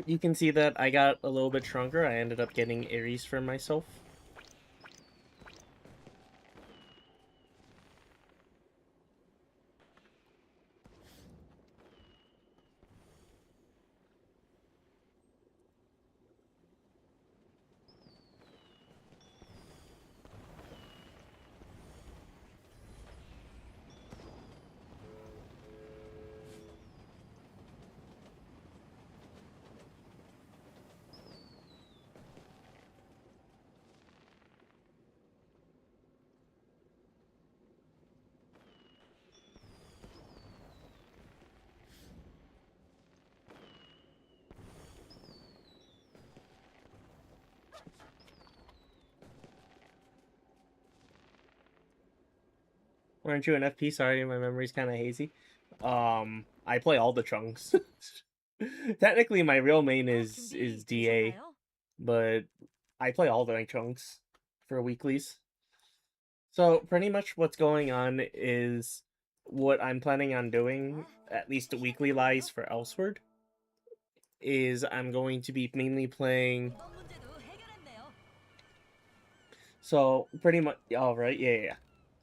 you can see that I got a little bit stronger. I ended up getting Aries for myself. Aren't you an FP? Sorry, my memory's kind of hazy. I play all the chunks. Technically, my real main is DA, but I play all the chunks for weeklies. So pretty much what's going on is what I'm planning on doing, at least the weekly lies for Elsword, is I'm going to be mainly playing. So pretty much, all right, yeah.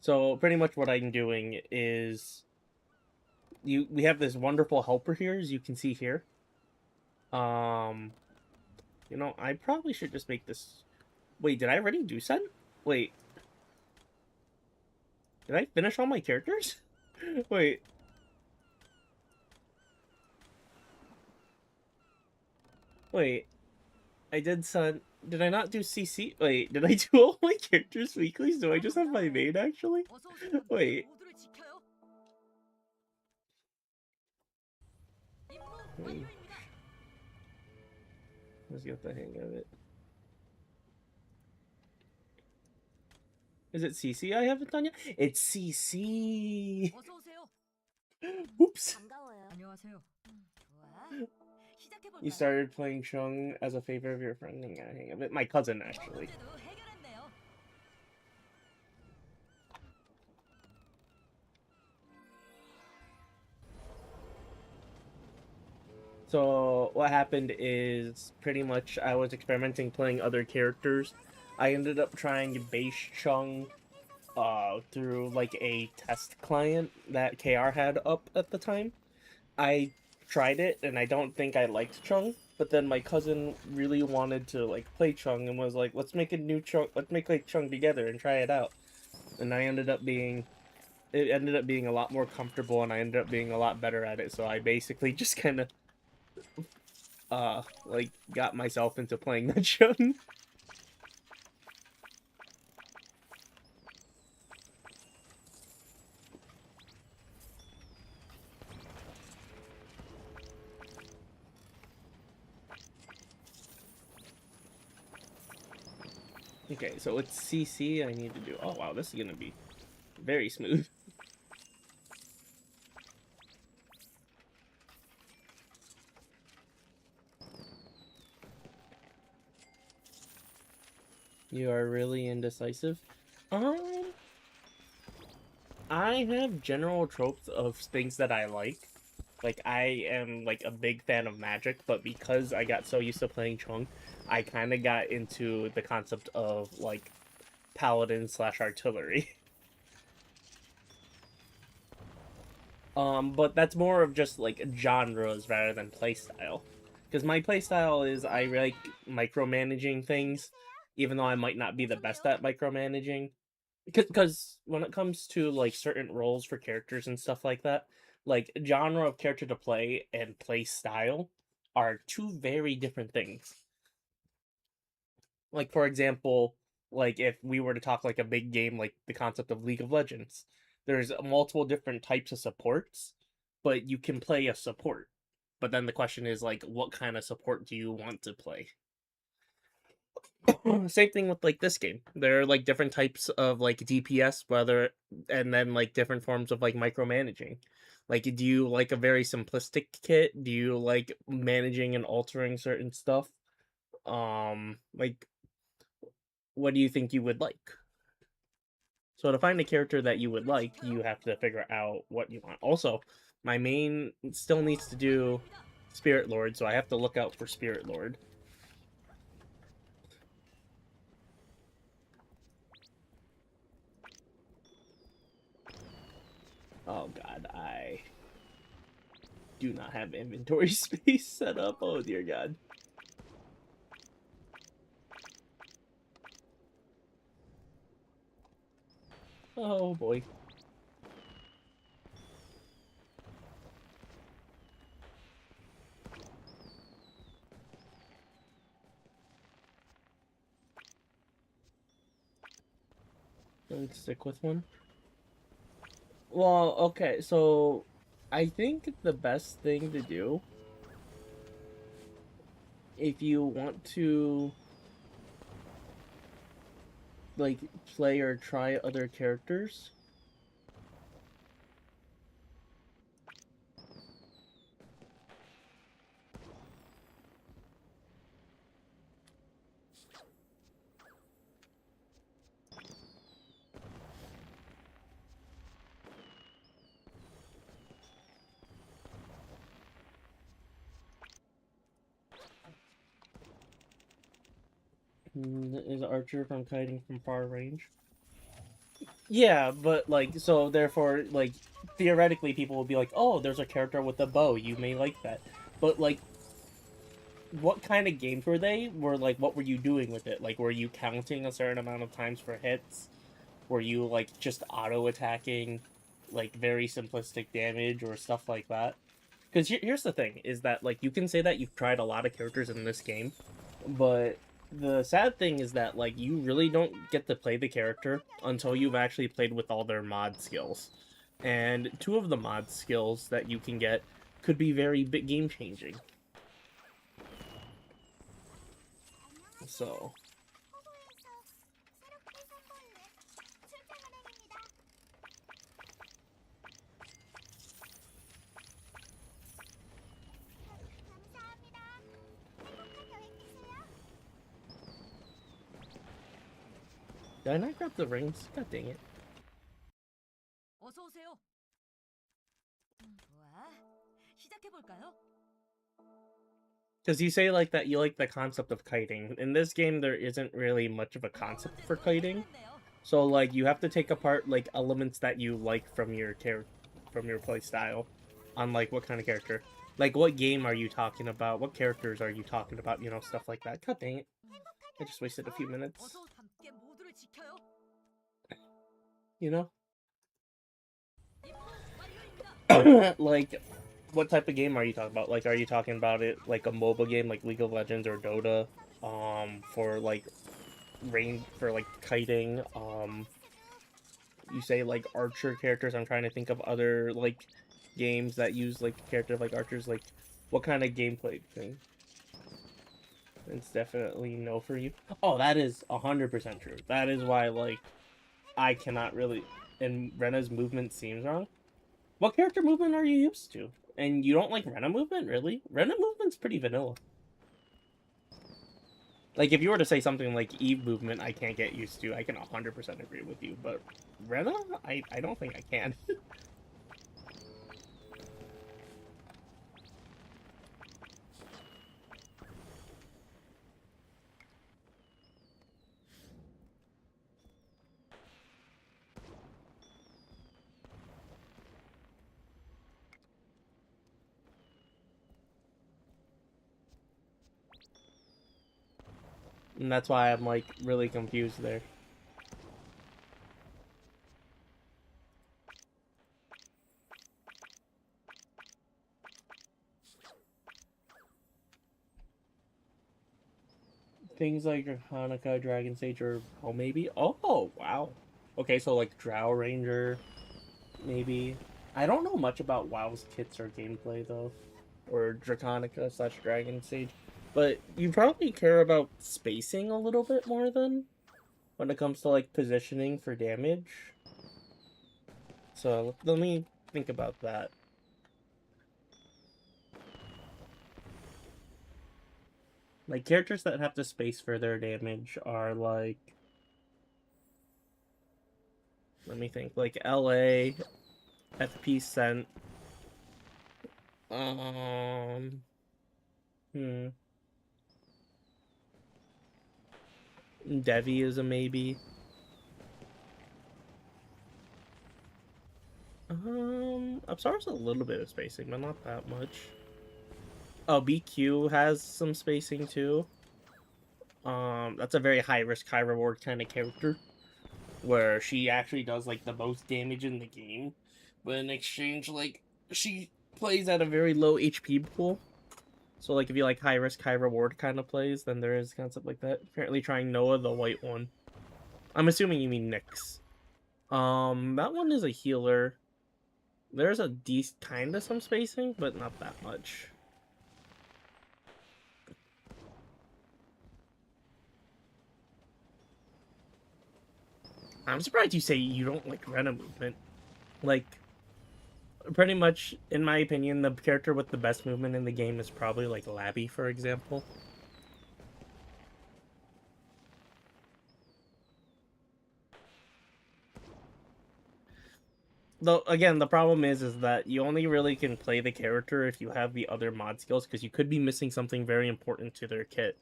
So pretty much what I'm doing is we have this wonderful helper here, as you can see here. Um, I probably should just make this. Wait, did I already do Sen? Wait, did I finish all my characters? Wait. Wait, I did Sun. Did I not do CC? Wait, did I do all my characters weeklies? Do I just have my main actually? Wait. Let's get the hang of it. Is it CC I haven't done yet? It's CC! Oops! You started playing Chung as a favor of your friend. Hang of it. My cousin, actually. So what happened is pretty much I was experimenting playing other characters. I ended up trying base Chung through like a test client that KR had up at the time. I tried it and I don't think I liked Chung, but then my cousin really wanted to like play Chung and was like, let's make a new Chung, let's make like Chung together and try it out. And it ended up being a lot more comfortable and I ended up being a lot better at it. So I basically just kind of like got myself into playing that Chung. Okay, so it's CC I need to do. Oh wow, this is gonna be very smooth. You are really indecisive. I have general tropes of things that I like. Like, I am, like, a big fan of magic, but because I got so used to playing Chung, I kind of got into the concept of, like, paladin slash artillery. But that's more of just, like, genres rather than playstyle. Because my playstyle is I like micromanaging things, even though I might not be the best at micromanaging. Because when it comes to like certain roles for characters and stuff like that, like genre of character to play and play style are two very different things. Like for example, like if we were to talk like a big game like the concept of League of Legends, there's multiple different types of supports, but you can play a support. But then the question is like what kind of support do you want to play? Same thing with like this game. There are like different types of like DPS, whether and then like different forms of like micromanaging. Like, do you like a very simplistic kit? Do you like managing and altering certain stuff? Like, what do you think you would like? So to find a character that you would like, you have to figure out what you want. Also, my main still needs to do Spirit Lord, so I have to look out for Spirit Lord. Oh god, I do not have inventory space set up. Oh dear god. Oh boy. Let's stick with one. Well, okay, so I think the best thing to do if you want to like play or try other characters. Is Archer from kiting from far range? Yeah, but like, so therefore, like, theoretically, people will be like, oh, there's a character with a bow, you may like that. But like, what kind of games were they? Were like, what were you doing with it? Like, were you counting a certain amount of times for hits? Were you like just auto attacking, like very simplistic damage or stuff like that? Because here's the thing: is that like you can say that you've tried a lot of characters in this game, but the sad thing is that like you really don't get to play the character until you've actually played with all their mod skills, and two of the mod skills that you can get could be very big game changing. So did I not grab the rings? God dang it. 어서 오세요. 좋아. 시작해 볼까요? Because you say like that you like the concept of kiting. In this game, there isn't really much of a concept for kiting. So like you have to take apart like elements that you like from your play style, on like what kind of character. Like what game are you talking about? What characters are you talking about? You know, stuff like that. God dang it. I just wasted a few minutes. 어서 함께 모두를 지켜요. You know? 임무 완료입니다. Like what type of game are you talking about? Like are you talking about it like a mobile game like League of Legends or Dota? For like rain for like kiting, you say like archer characters. I'm trying to think of other like games that use like characters like archers. Like what kind of gameplay thing? It's definitely no for you. Oh, that is 100% true. That is why like I cannot really. And Rena's movement seems wrong. What character movement are you used to? And you don't like Rena movement, really? Rena movement's pretty vanilla. Like, if you were to say something like Eve movement, I can't get used to, I can 100% agree with you. But Rena, I don't think I can. And that's why I'm, like, really confused there. Things like Hanukkah, Dragon Sage, or oh, maybe. Oh, wow. Okay, so like Drow Ranger, maybe. I don't know much about WoW's kits or gameplay though, or Draconica slash Dragon Sage. But you probably care about spacing a little bit more than when it comes to like positioning for damage. So let me think about that. Like characters that have to space for their damage are like, let me think, like LA, FP Scent, Hmm. Devi is a maybe. Upstar's a little bit of spacing, but not that much. Oh, BQ has some spacing too. That's a very high risk, high reward kind of character, where she actually does like the most damage in the game, but in exchange, like she plays at a very low HP pool. So like if you like high risk, high reward kind of plays, then there is a concept like that. Apparently trying Noah, the white one. I'm assuming you mean Nyx. That one is a healer. There's a decent kind of some spacing, but not that much. I'm surprised you say you don't like Rena movement. Like, pretty much, in my opinion, the character with the best movement in the game is probably like Labby, for example. Though again, the problem is that you only really can play the character if you have the other mod skills, because you could be missing something very important to their kit.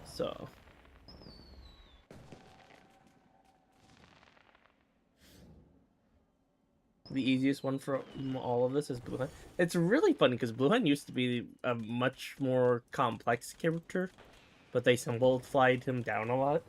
So the easiest one from all of this is Blue Hunt. It's really funny because Blue Hunt used to be a much more complex character, but they simplified him down a lot.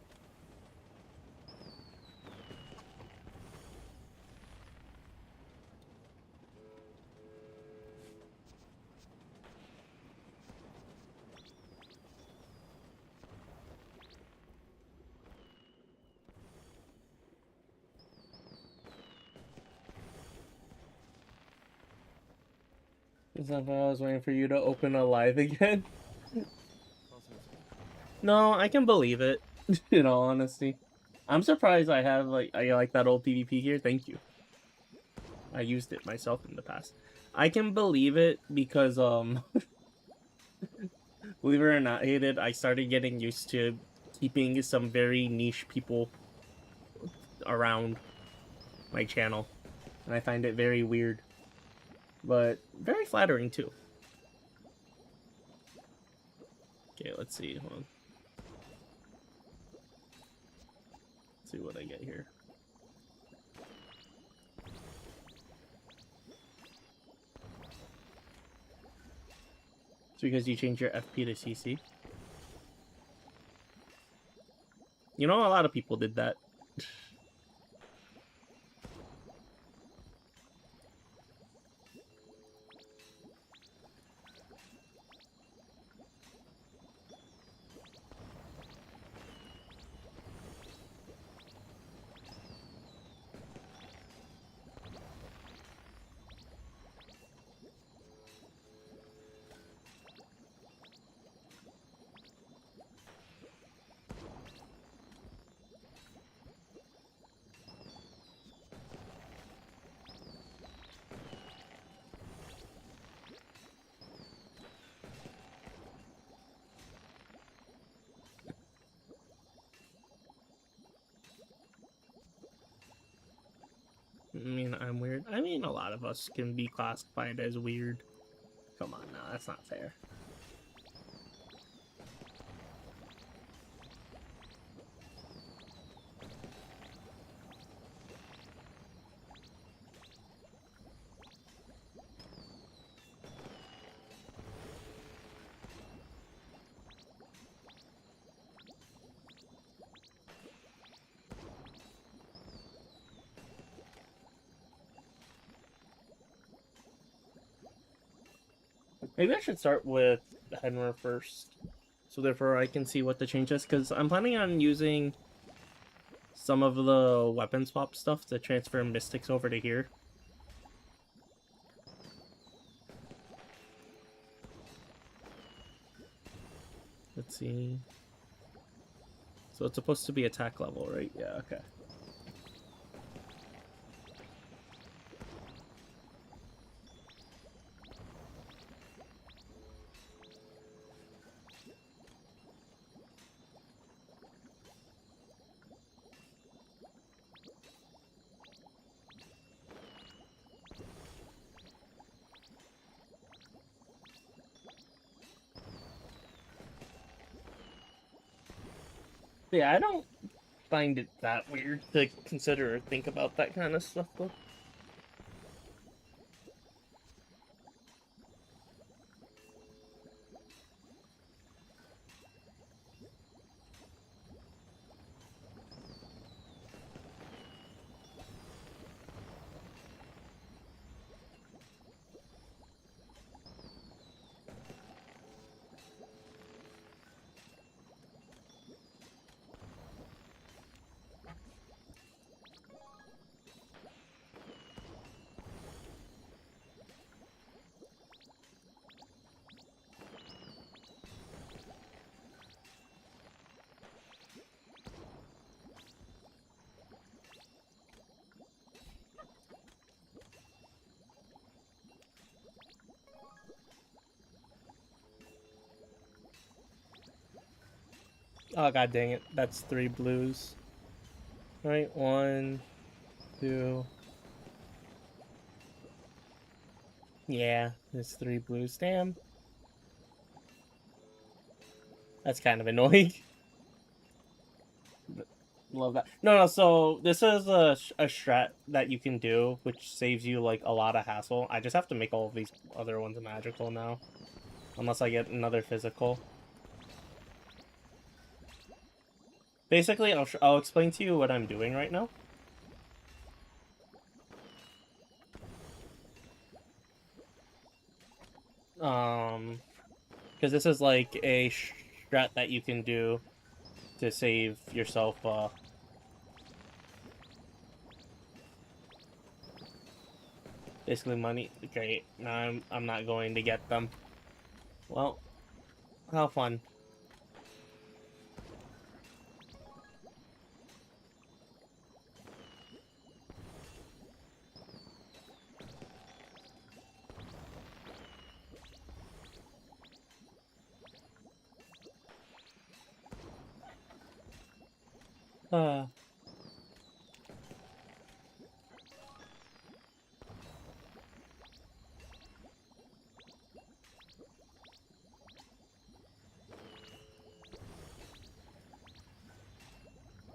Is that why I was waiting for you to open a live again? No, I can believe it. In all honesty, I'm surprised I like that old PvP gear. Thank you. I used it myself in the past. I can believe it because believe it or not, hated. I started getting used to keeping some very niche people around my channel, and I find it very weird, but very flattering too. Okay, let's see. Hold on. Let's see what I get here. It's because you change your FP to CC. You know, a lot of people did that. I mean, I'm weird. I mean, a lot of us can be classified as weird. Come on now, that's not fair. Maybe I should start with Henry first, so therefore I can see what the change is, because I'm planning on using some of the weapon swap stuff to transfer Mystics over to here. Let's see. So it's supposed to be attack level, right? Yeah, okay. Yeah, I don't find it that weird to consider or think about that kind of stuff, though. Oh, god dang it. That's 3 blues. Right, 1, 2. Yeah, there's 3 blues. Damn. That's kind of annoying. Love that. No, so this is a strat that you can do, which saves you, like, a lot of hassle. I just have to make all of these other ones magical now. Unless I get another physical. Basically, I'll explain to you what I'm doing right now. Because this is like a strat that you can do to save yourself, basically money. Great, now I'm not going to get them. Well, how fun. Uh,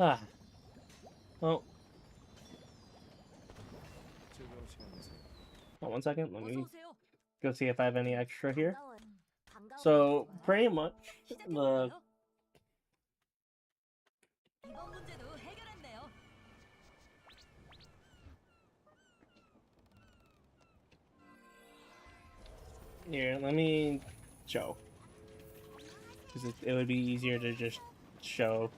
ah. Well, 즐거운 시간 되세요. hold 1 second. Let 어서 me 오세요. go see if I have any extra here. 반가워요. So, pretty much, the 시작해볼까요? 이번 문제도 해결했네요. here, let me show. Because it would be easier to just show.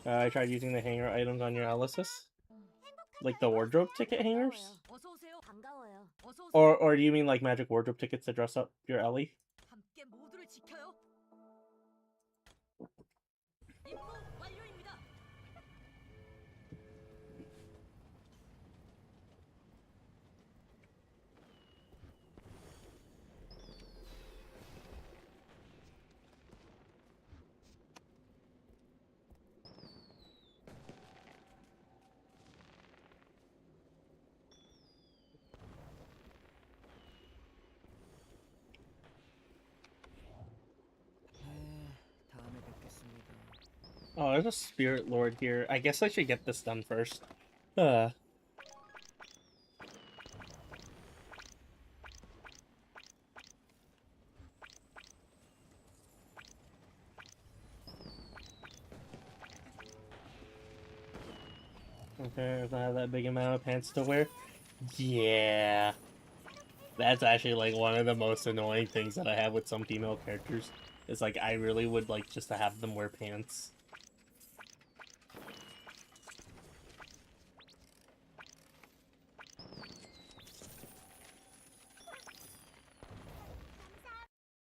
I tried using the hanger items on your Alice's. Like the wardrobe ticket hangers? 어서 오세요. 반가워요. 어서 오세요. Or do you mean like magic wardrobe tickets to dress up your Ellie? 함께 모두를 지켜요. 임무 완료입니다. 다음에 뵙겠습니다. Oh, there's a spirit lord here. I guess I should get this done first. Okay, if I have that big amount of pants to wear. Yeah. That's actually like one of the most annoying things that I have with some female characters. Is like I really would like just to have them wear pants.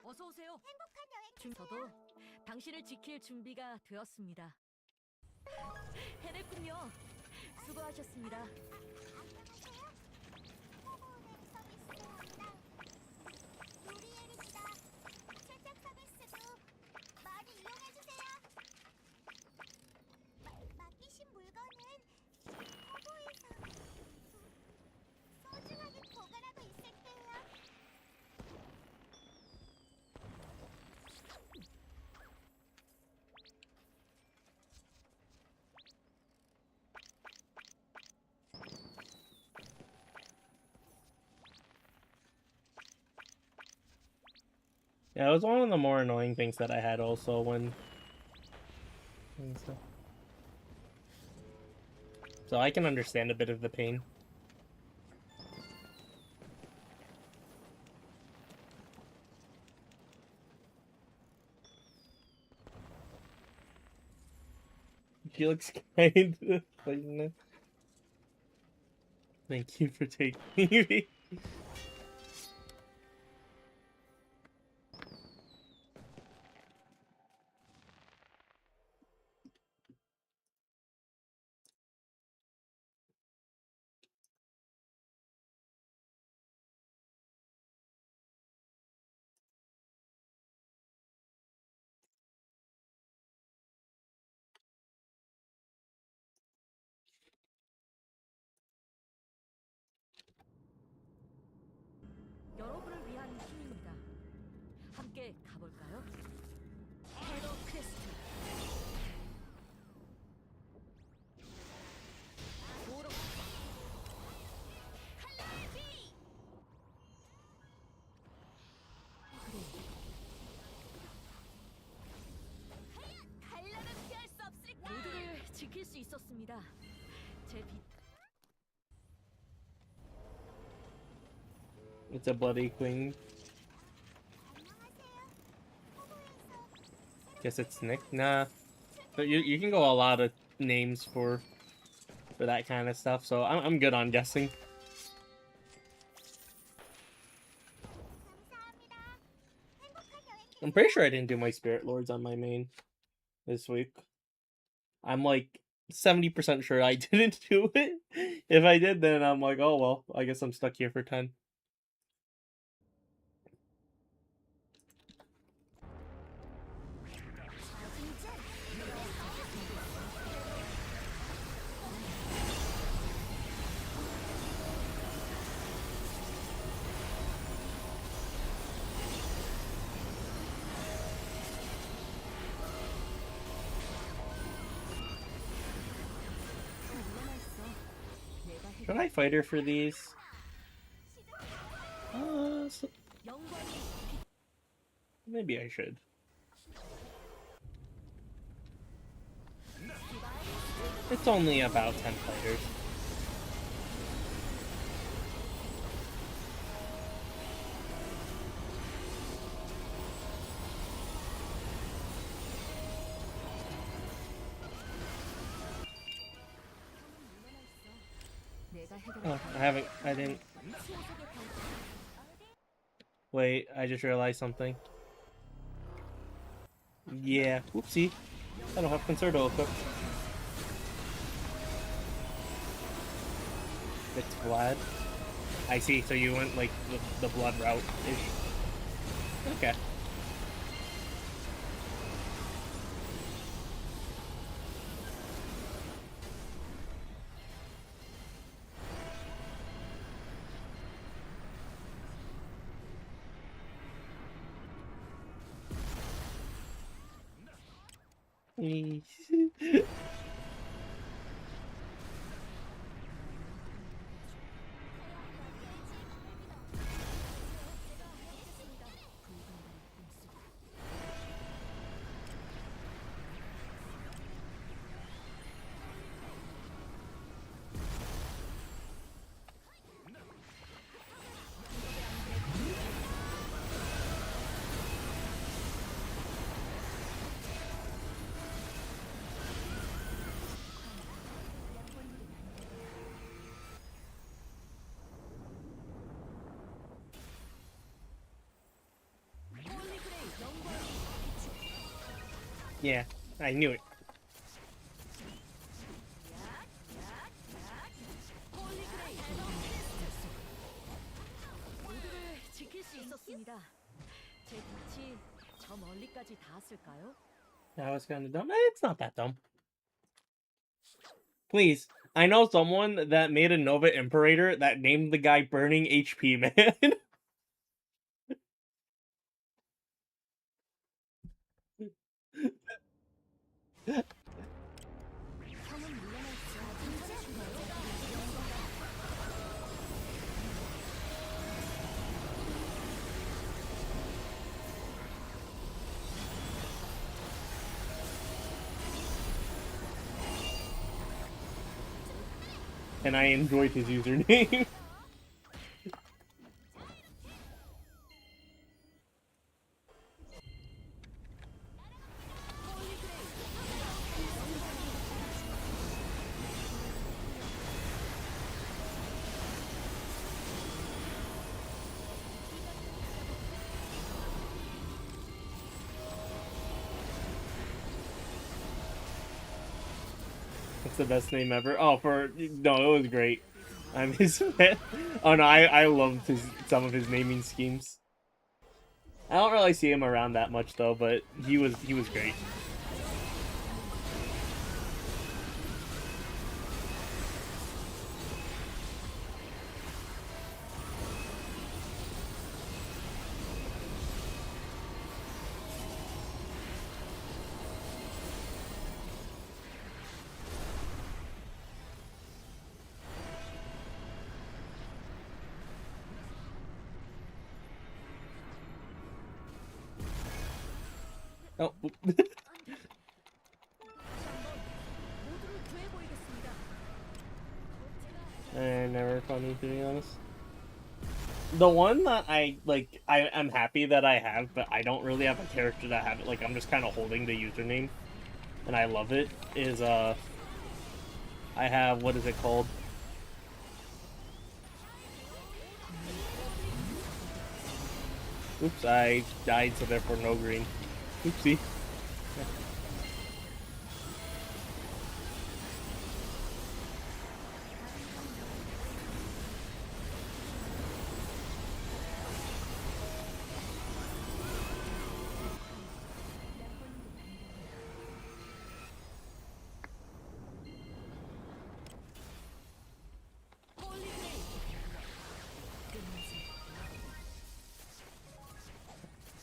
어서 오세요. 저도 당신을 지킬 준비가 되었습니다. 해냈군요. 수고하셨습니다. 맡기신 물건은 허브에서 소중하게 보관하고 있을게요. Yeah, it was one of the more annoying things that I had also when. So I can understand a bit of the pain. She looks kind of like. Thank you for taking me. 여러분을 위한 힘입니다. 함께 가볼까요? 헤로 퀘스트. 도로. 칼날은 피할 수 없을까? 모두를 지킬 수 있었습니다. 제 빛. It's a bloody queen. Guess it's Nick. Nah, but you can go a lot of names for that kind of stuff. So I'm good on guessing. I'm pretty sure I didn't do my Spirit Lords on my main this week. I'm like 70% sure I didn't do it. If I did, then I'm like, oh well, I guess I'm stuck here for 10. Should I fight her for these? Maybe I should. It's only about 10 fighters. Oh, I didn't. Wait, I just realized something. Yeah, whoopsie. I don't have Concerto equipped. It's Vlad. I see, so you went like the blood route-ish. Okay. Yeah, I knew it. 모두를 지킬 수 있었습니다. 제 빛이 저 멀리까지 닿았을까요? That was kind of dumb. It's not that dumb. Please, I know someone that made a Nova Imperator that named the guy Burning HP Man. and I enjoyed his username. It's the best name ever. Oh, no, it was great. I'm his fan. Oh no, I loved some of his naming schemes. I don't really see him around that much though, but he was great. Oh. 모두를 구해 보이겠습니다. Never funny to be honest. The one that I'm happy that I have, but I don't really have a character that have it. Like I'm just kind of holding the username, and I love it. Is I have, what is it called? Oops, I died, so therefore no green. Oopsie.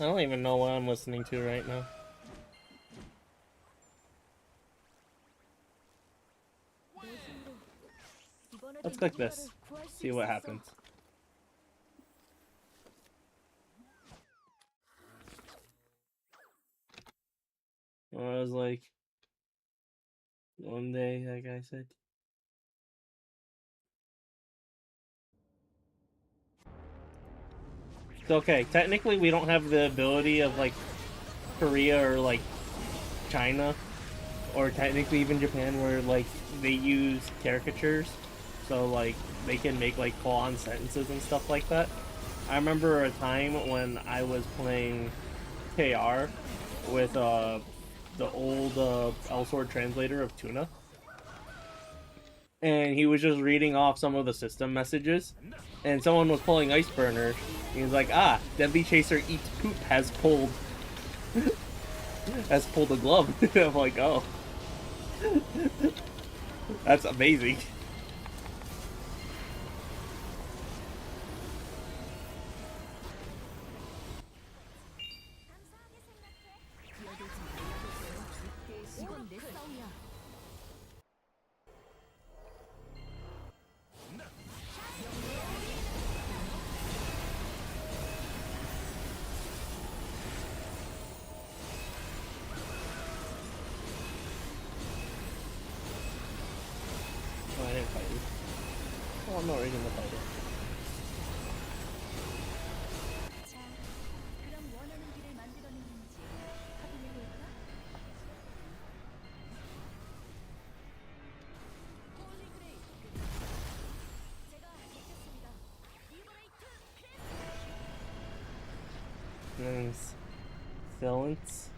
I don't even know what I'm listening to right now. Let's click this. See what happens. Well, I was like, one day, like I said. It's okay. Technically, we don't have the ability of like Korea or like China, or technically even Japan, where like they use caricatures, so like they can make like full-on sentences and stuff like that. I remember a time when I was playing KR with the old L-Sword translator of Tuna, and he was just reading off some of the system messages, and someone was pulling Iceburner. He was like, "Ah, Deadly Chaser eats poop has pulled a glove." I'm like, "Oh, that's amazing." 이건 내 싸움이야. Oh, I didn't fight you. Oh, I'm not reading the fighter. 자, 그럼 원하는 길을 만들어내는지 확인해 볼까? 제가 돕겠습니다. Nice. Silence.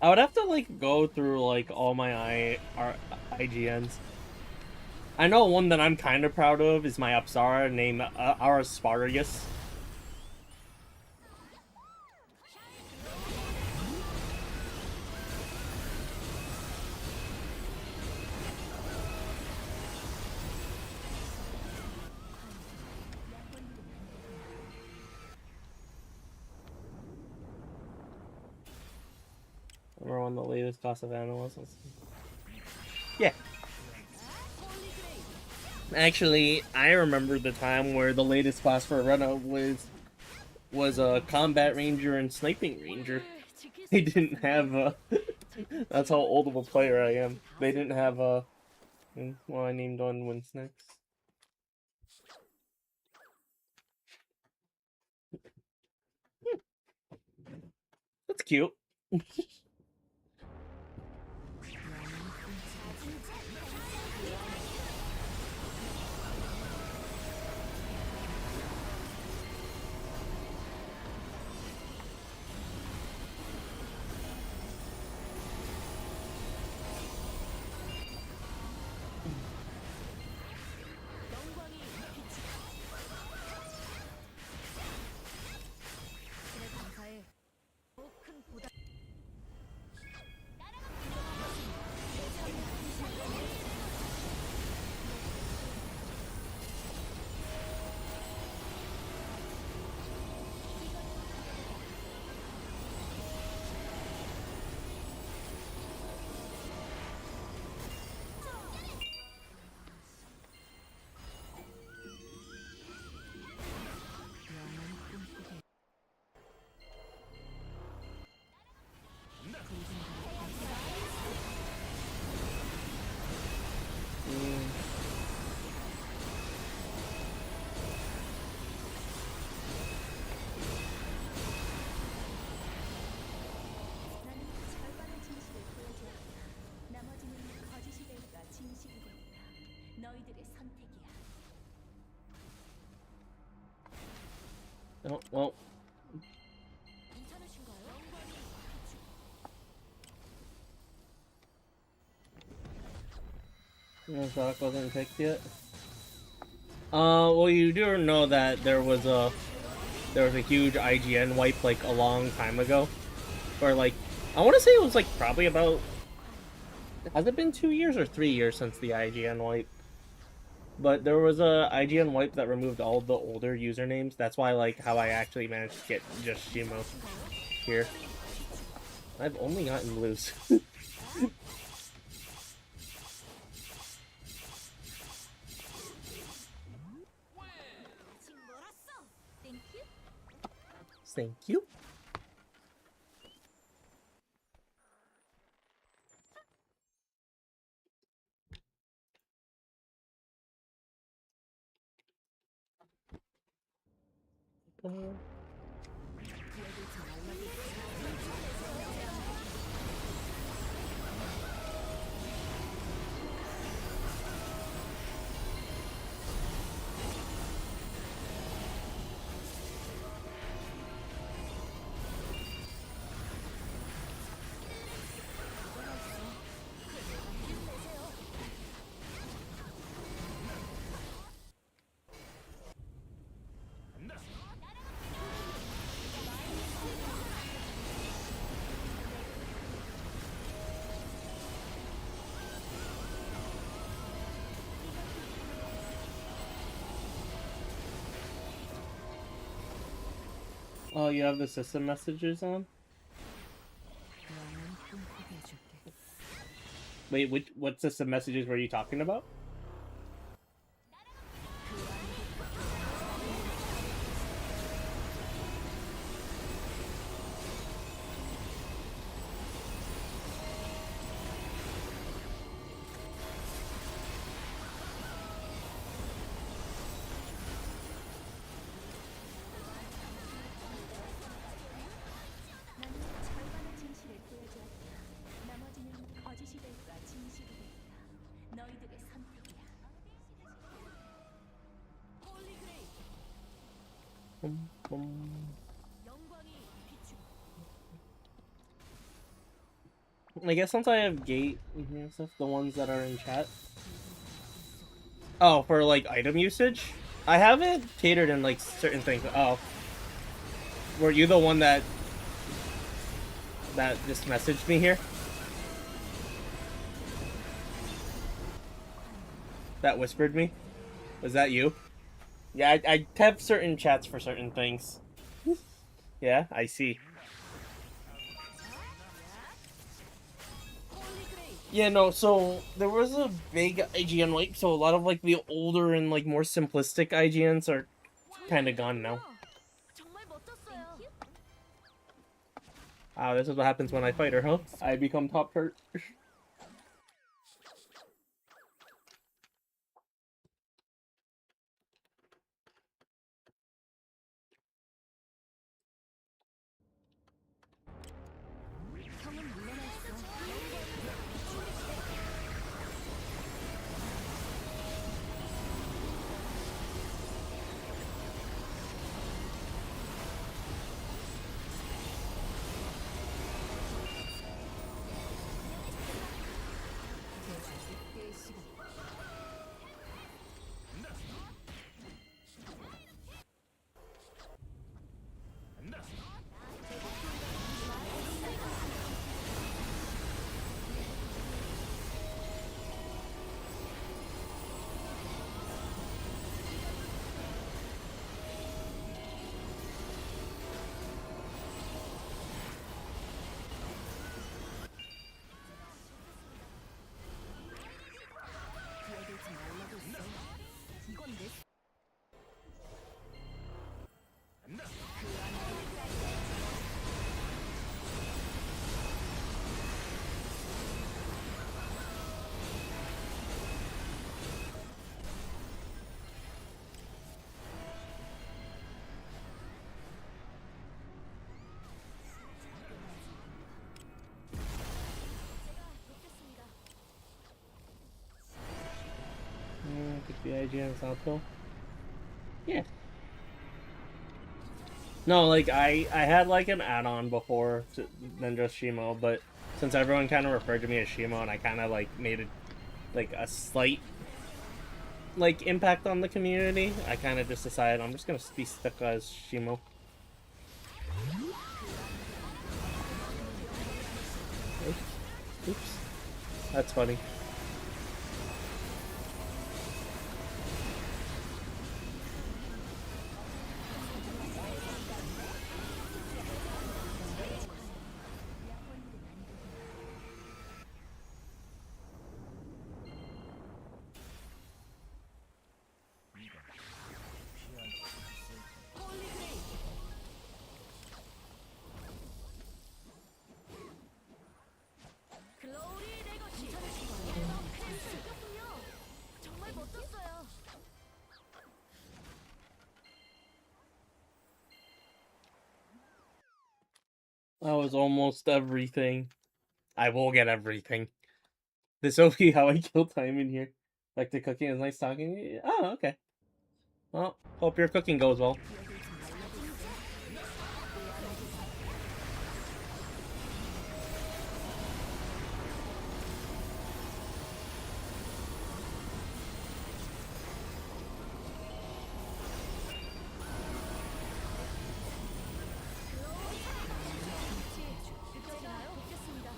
I would have to like go through like all my IGNs. I know one that I'm kind of proud of is my Apsara named Asparagus. Remember when the latest class of animals was? Yeah. Actually, I remember the time where the latest class for Rena was a combat ranger and sniping ranger. They didn't have That's how old of a player I am. They didn't have well, I named on wins next. That's cute. 영광이 빛이다. 신의 감사에 더 큰 보답. 나는 절반의 진실을 보여주었다. 나머지는 거짓이 될까 진실이 될까 너희들의 선택이야. Oh, well. 괜찮으신가요? Your stock wasn't picked yet. Well, you do know that there was a huge IGN wipe like a long time ago, or like I want to say it was like probably about, has it been 2 years or 3 years since the IGN wipe? But there was a IGN wipe that removed all the older usernames. That's why like how I actually managed to get just Shimo here. I've only gotten blues. 아직 멀었어. 땡큐. Thank you. Oh, you have the system messages on? Wait, what system messages were you talking about? 나는 절반의 진실을 보여주었다. 나머지는 거짓이 될까 진실이 될까 너희들의 선택이야. 영광이 빛이다. I guess since I have gate and stuff, the ones that are in chat. Oh, for like item usage? I have it catered in like certain things. Oh. Were you the one that just messaged me here? That whispered me? Was that you? Yeah, I have certain chats for certain things. Yeah, I see. Yeah, no, so there was a big IGN wipe, so a lot of like the older and like more simplistic IGNs are kind of gone now. 정말 멋졌어요. Ah, this is what happens when I fight her, huh? I become top hurt. 형은 물러났어. 이때의 시간. 기어들지 말라고 했어. 이건 내 Could be IGN Sato. Yeah. No, like I had like an add-on before than just Shimo, but since everyone kind of referred to me as Shimo, and I kind of like made it like a slight like impact on the community, I kind of just decided I'm just gonna be stuck as Shimo. Oops. Oops. That's funny. 글로리 레거시. 즐겼군요. 정말 멋졌어요. That was almost everything. I will get everything. This will be how I kill time in here. Like the cooking is nice talking. Oh, okay. Well, hope your cooking goes well. 느껴지나요? 돕겠습니다.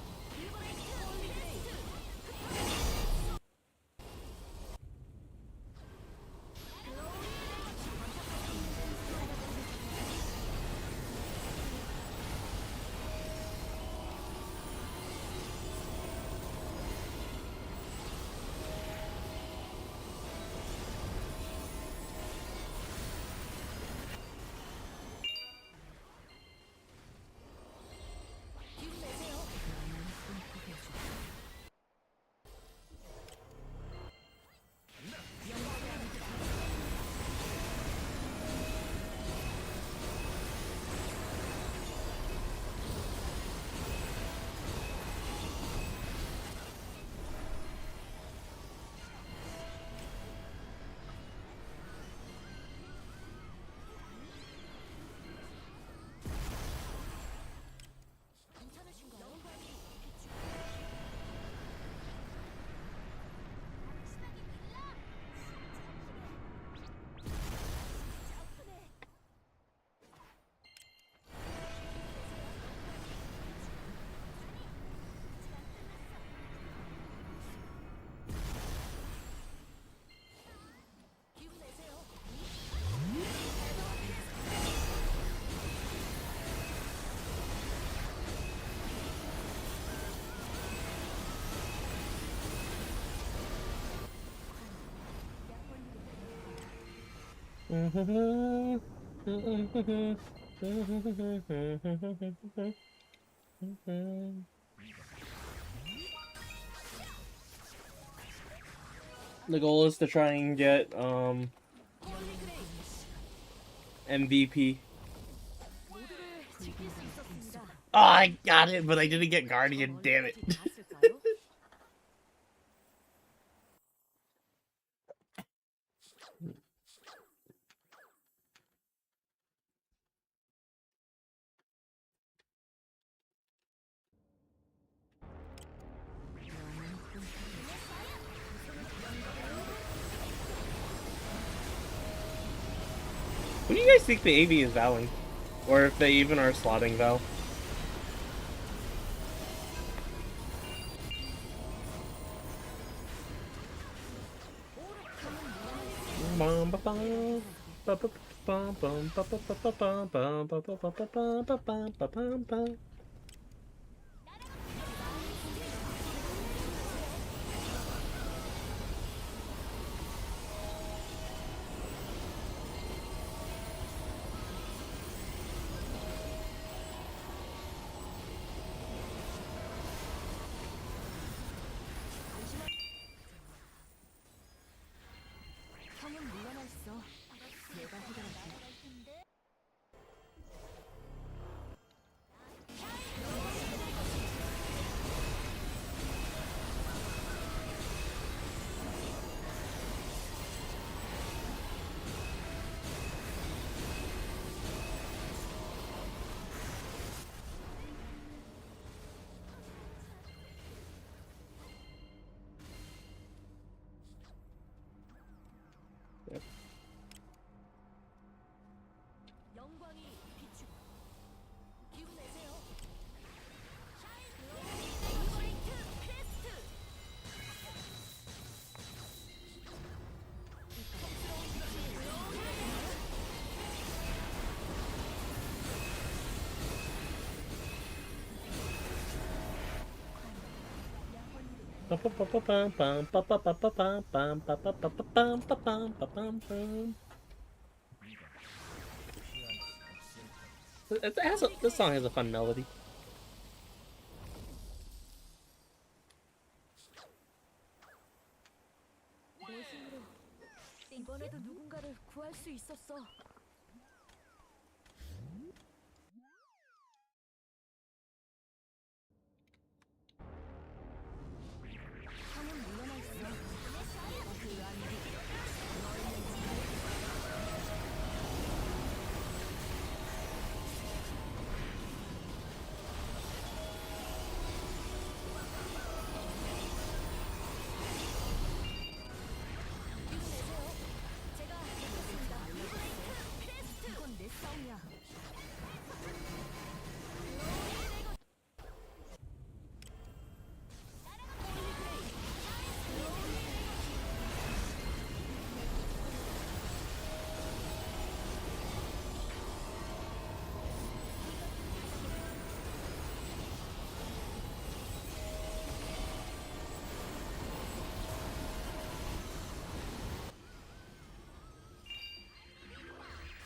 The goal is to try and get MVP. 모두를 지킬 수 있었습니다. Oh, I got it, but I didn't get Guardian. Damn it. 닿았을까요? Who do you guys think the AV is vowing? Or if they even are slotting Val? 형은 물러나 있어. 내가 해결할게. 영광이 비추고 기운 내세요. 이버레이트 퀘스트. This song has a fun melody. 내 힘으로 이번에도 누군가를 구할 수 있었어. 형은 물러나 있어. 내가 그 안리. 기운 내세요. 제가 해보겠습니다. 이건 내 싸움이야.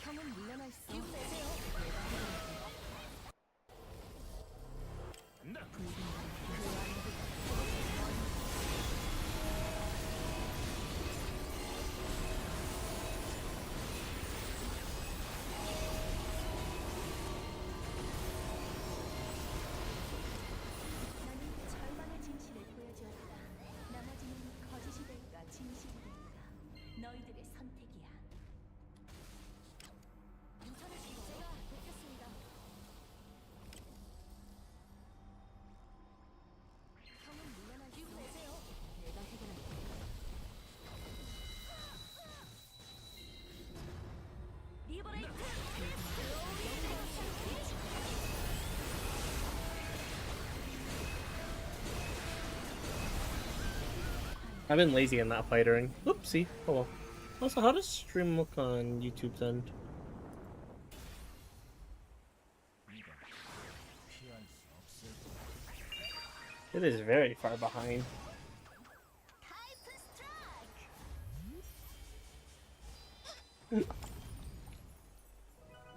형은 물러나 있어. 기운 내세요. 나는 절반의 진실을 보여주었다. 나머지는 거짓이 될까 진실이 될까 너희들의 선택이야. 괜찮으신가요? 제가 돕겠습니다. 형은 물러나 있어. 기운 내세요. 내가 해결할게. 리버레이트. I've been lazy and not fightering. Oopsie. Oh well. Also, how does stream look on YouTube's end? It is very far behind.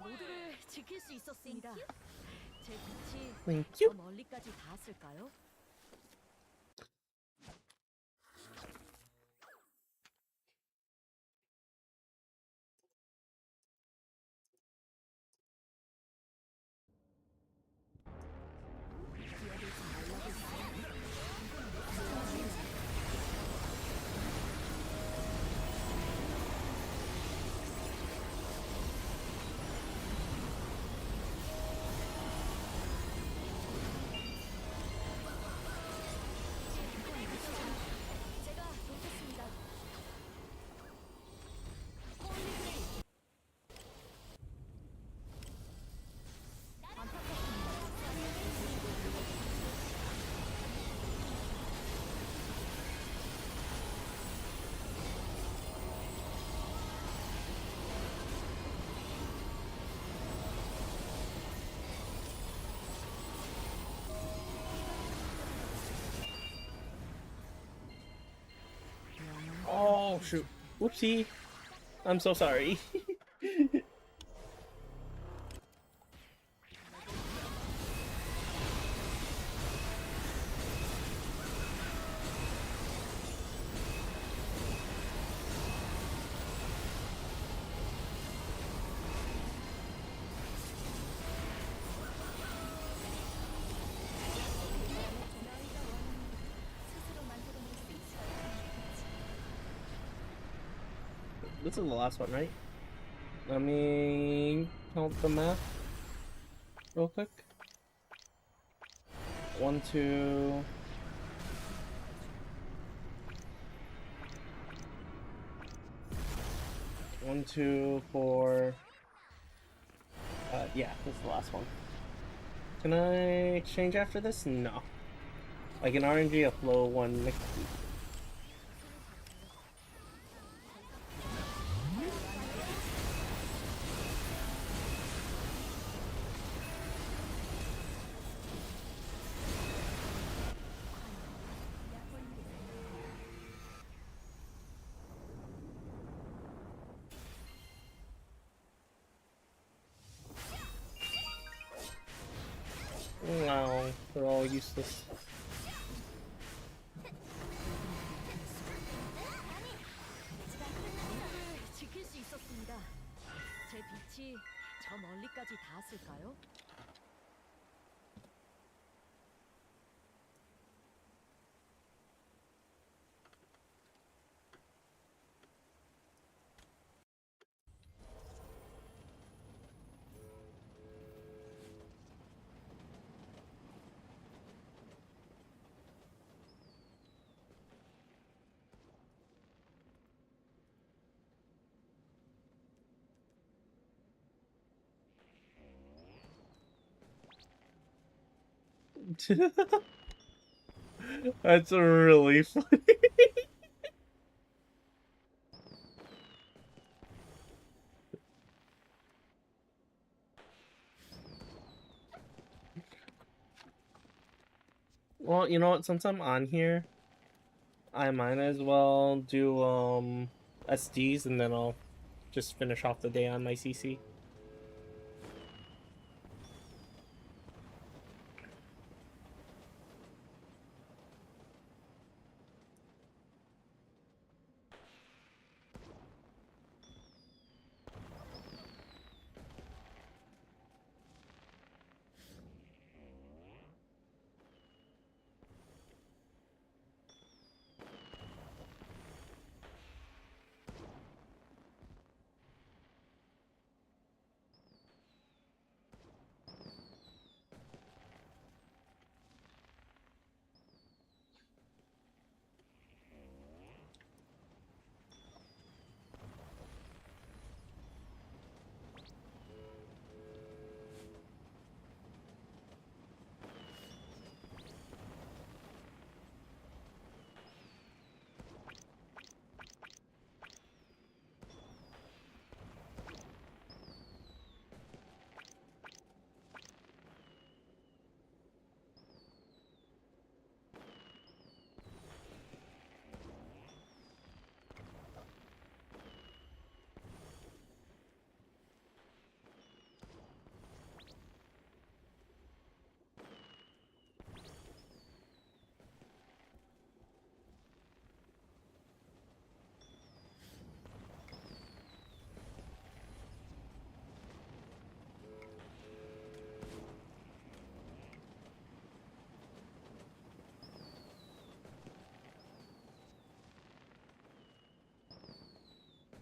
모두를 지킬 수 있었습니다. 제 빛이 Thank 저 you. 멀리까지 닿았을까요? 뛰어들지 말라고 했어요. 제가 돕겠습니다. Oh shoot. Whoopsie. I'm so sorry. 스스로 만들어낼 수 있어야 This is the last one, right? Let me count the math real quick. 1, 2. One, 2, 4. Yeah, this is the last one. Can I exchange after this? No. Like an RNG, a flow, one next week. Wow, they're all useless. 지킬 수 있었습니다. 제 빛이 저 멀리까지 닿았을까요? That's really funny. Well, you know what? Since I'm on here, I might as well do SDs and then I'll just finish off the day on my CC.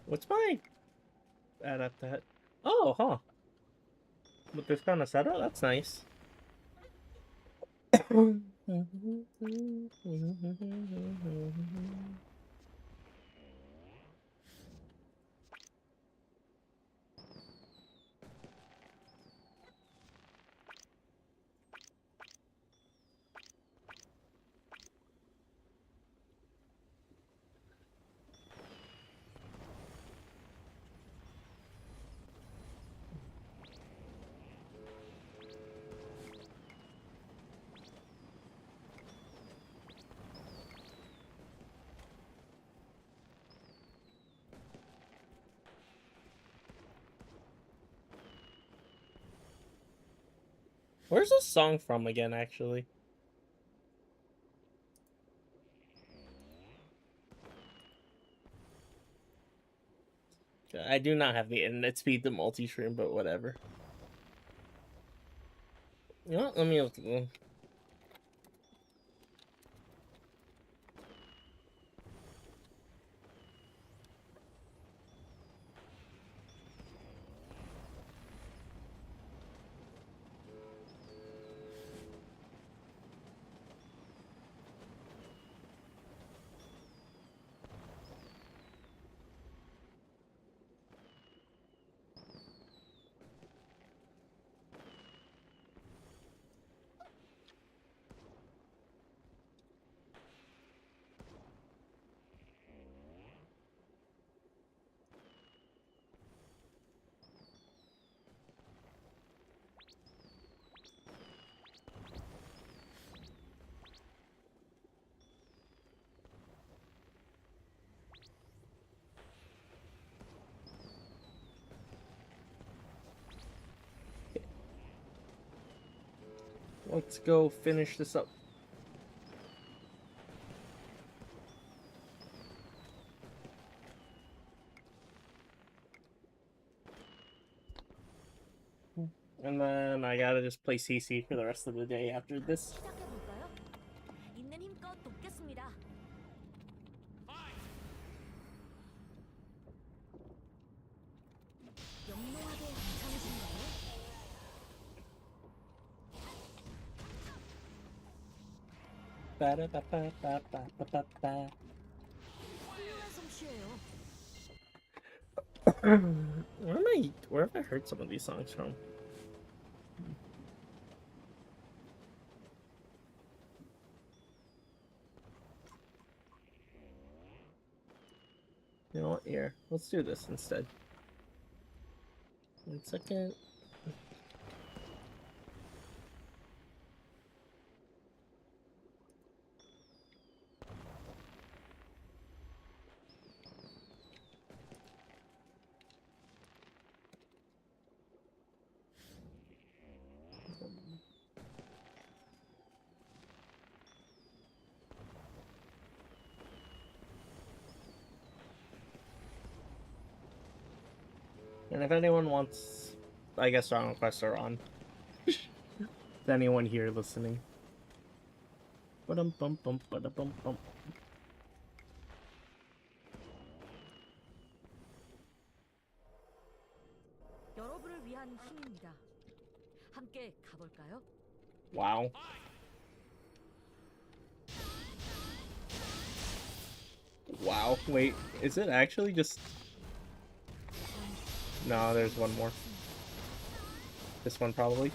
What's my adapt that? Oh, huh. With this kind of setup, that's nice. Where's this song from again, actually? I do not have the internet speed to multi-stream, but whatever. You know what? Let me look. Let's go finish this up. And then I gotta just play CC for the rest of the day after this. 시작해볼까요? 있는 힘껏 돕겠습니다. 영롱하게 괜찮으신가요? Ba-da-ba-ba-ba-ba-ba-ba. 훌륭한 솜씨예요. Where have I heard some of these songs from? You know what? Here, let's do this instead. 1 second. And if anyone wants, I guess song requests are on. Is anyone here listening? Ba-dum-bum-bum, ba-da-bum-bum. 여러분을 위한 힘입니다. 함께 가볼까요? Wow. Wow. Wait, is it actually just... No, there's one more. This one probably.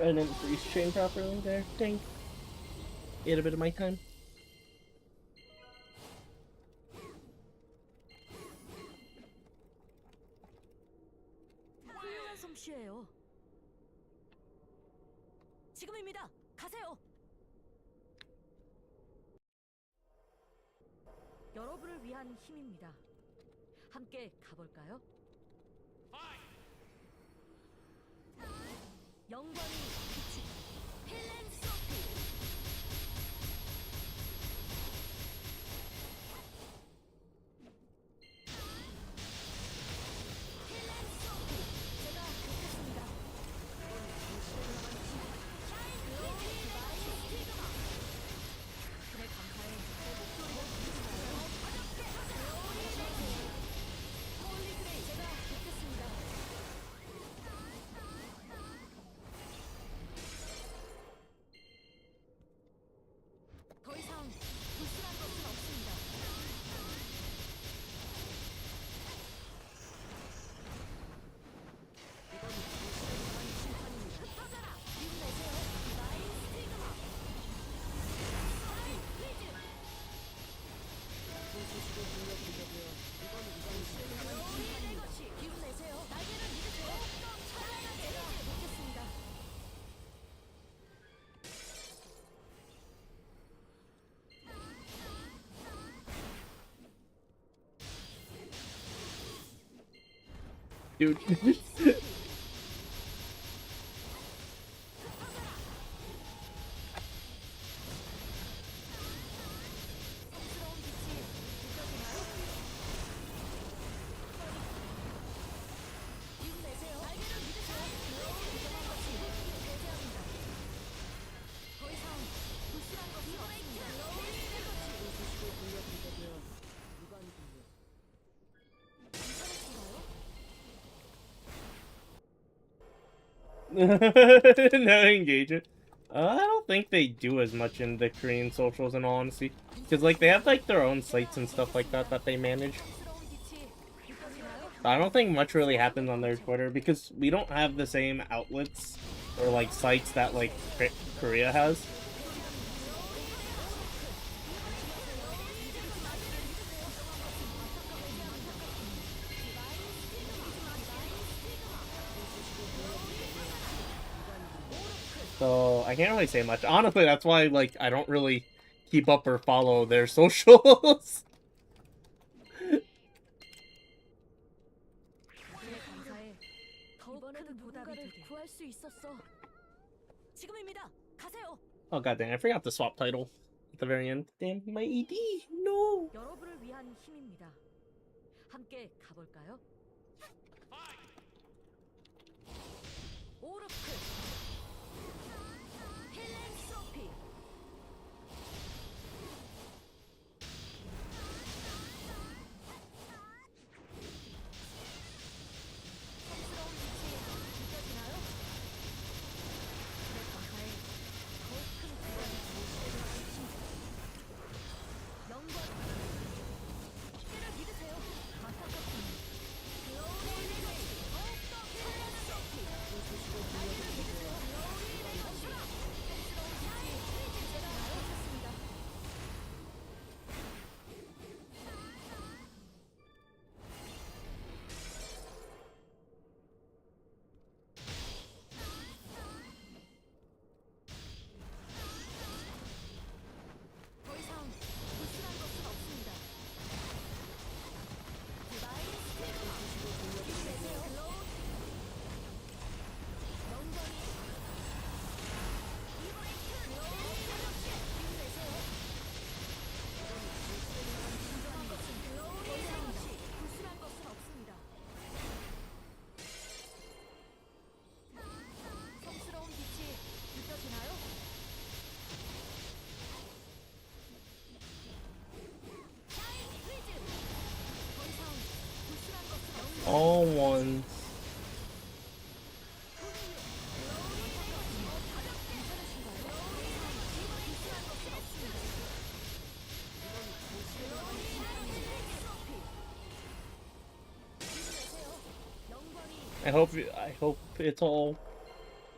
I didn't freeze chain properly there. Dang. Ate a bit of my time. 훌륭한 솜씨예요. 지금입니다. 가세요. 여러분을 위한 힘입니다. 함께 가볼까요? 영광이 비추. 필랜소피. 제가 돕겠습니다. 그래 감사해. 홀리그레이 제가 돕겠습니다. 더 이상 불순한 것은 없습니다. 이건 불순한 심판입니다. 흩어져라! 힘내세요. 나의 스티그마. 소리 리즈. 우리의 것이 힘내세요. 날개를 믿으세요. 제가 돕겠습니다. Dude. 성스러운 빛이 느껴지나요? 힘내세요. 날개를 믿으세요. 부정한 것이 배제합니다. 더 이상 불순한 것은 없습니다. 우리의 것이 괜찮으신가요? No engagement. I don't think they do as much in the Korean socials, in all honesty, because like they have like their own sites and stuff like that that they manage. 성스러운 빛이 느껴지나요? I don't think much really happens on their Twitter because we don't have the same outlets or like sites that like Korea has. So I can't really say much. Honestly, that's why like I don't really keep up or follow their socials. 그래 감사해. 더 큰 보답을 구할 수 있었어. 지금입니다. 가세요. Oh god damn, I forgot the swap title at the very end. Damn, my ED. No. 여러분을 위한 힘입니다. 함께 가볼까요? 오르크. 필랜소피. 성스러운 빛이 느껴지나요? 그래 감사해. 더큰 구원이 영광. 기회를 믿으세요. 안타깝군요. 글로리그레이. 더욱더 필랜소피. 날개를 믿으세요. 글로리그레이. 성스러운 빛이 제가 알겠습니다. 더 이상 불순한 것은 없습니다. 디바인 스티그마. 힘내세요. 영광이. 이브레이크. 글로리 힘내세요. 진정한 것은 글로리의 것이 불순한 것은 없습니다. 성스러운 빛이 느껴지나요? 샤인 프리즈. 더 이상 불순한 것은 없습니다. All ones. I hope it's all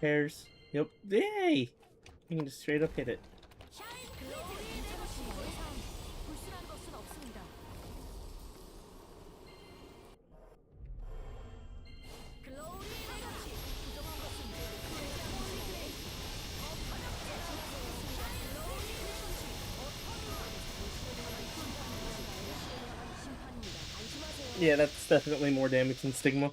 pairs. Yep. Yay! You can just straight up hit it. 불순한 것은 없습니다. 글로리 에너지 부정한 것은 심판입니다. 안심하세요. Yeah, that's definitely more damage than Stigma.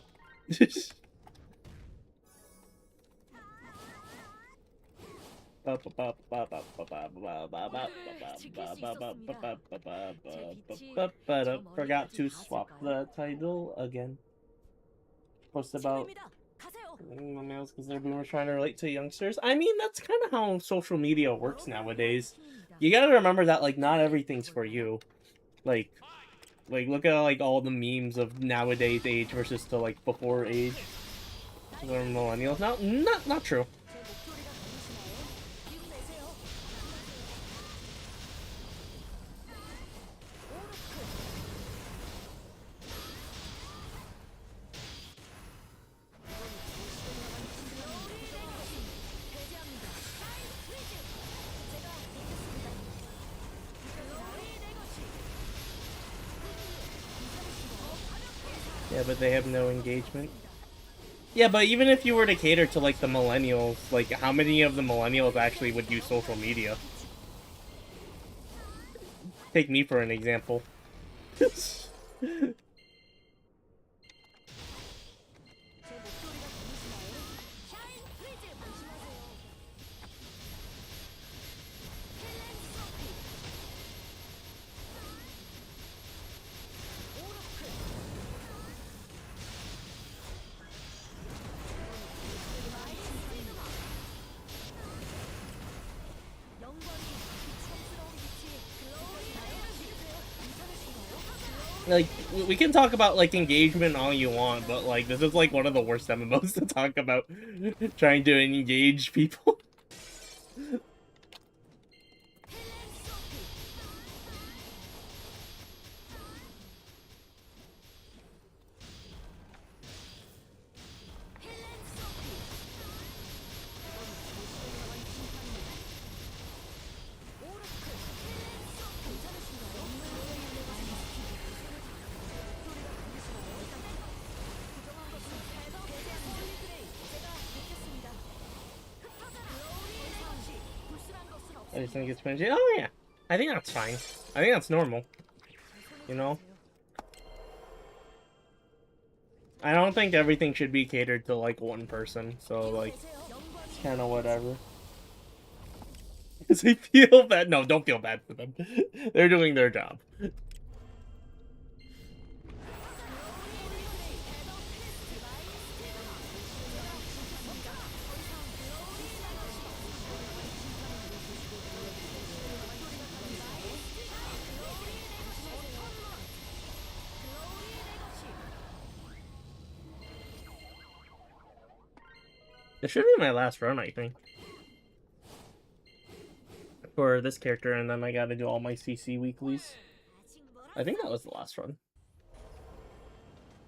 Forgot to swap the title again. Post about 지금입니다. 가세요. millennials because they're boomers trying to relate to youngsters. I mean, that's kind of how social media works nowadays. You gotta remember that, like, not everything's for you. Like look at, like, all the memes of nowadays age versus to, like, before age. They're millennials. Not true. 제 목소리가 들리시나요? 힘내세요. 배제합니다. 제가 돕겠습니다. Yeah, but they have no engagement. Yeah, but even if you were to cater to, like, the millennials, like, how many of the millennials actually would use social media? Take me for an example. 제 목소리가 들리시나요? 샤인 프리즈 안심하세요. 필랜서피 오로크 영광이 비참스러운 빛이 글로리 에너지세요. 괜찮으신가요? Like, we can talk about, like, engagement all you want, but, like, this is, like, one of the worst MMOs to talk about. Trying to engage people. I just think it's cringy. Oh, yeah. I think that's fine. I think that's normal. You know? I don't think everything should be catered to, like, one person. So, like, it's kind of whatever. Because I feel bad. No, don't feel bad for them. They're doing their job. This should be my last run, I think. For this character, and then I gotta do all my CC weeklies. I think that was the last run.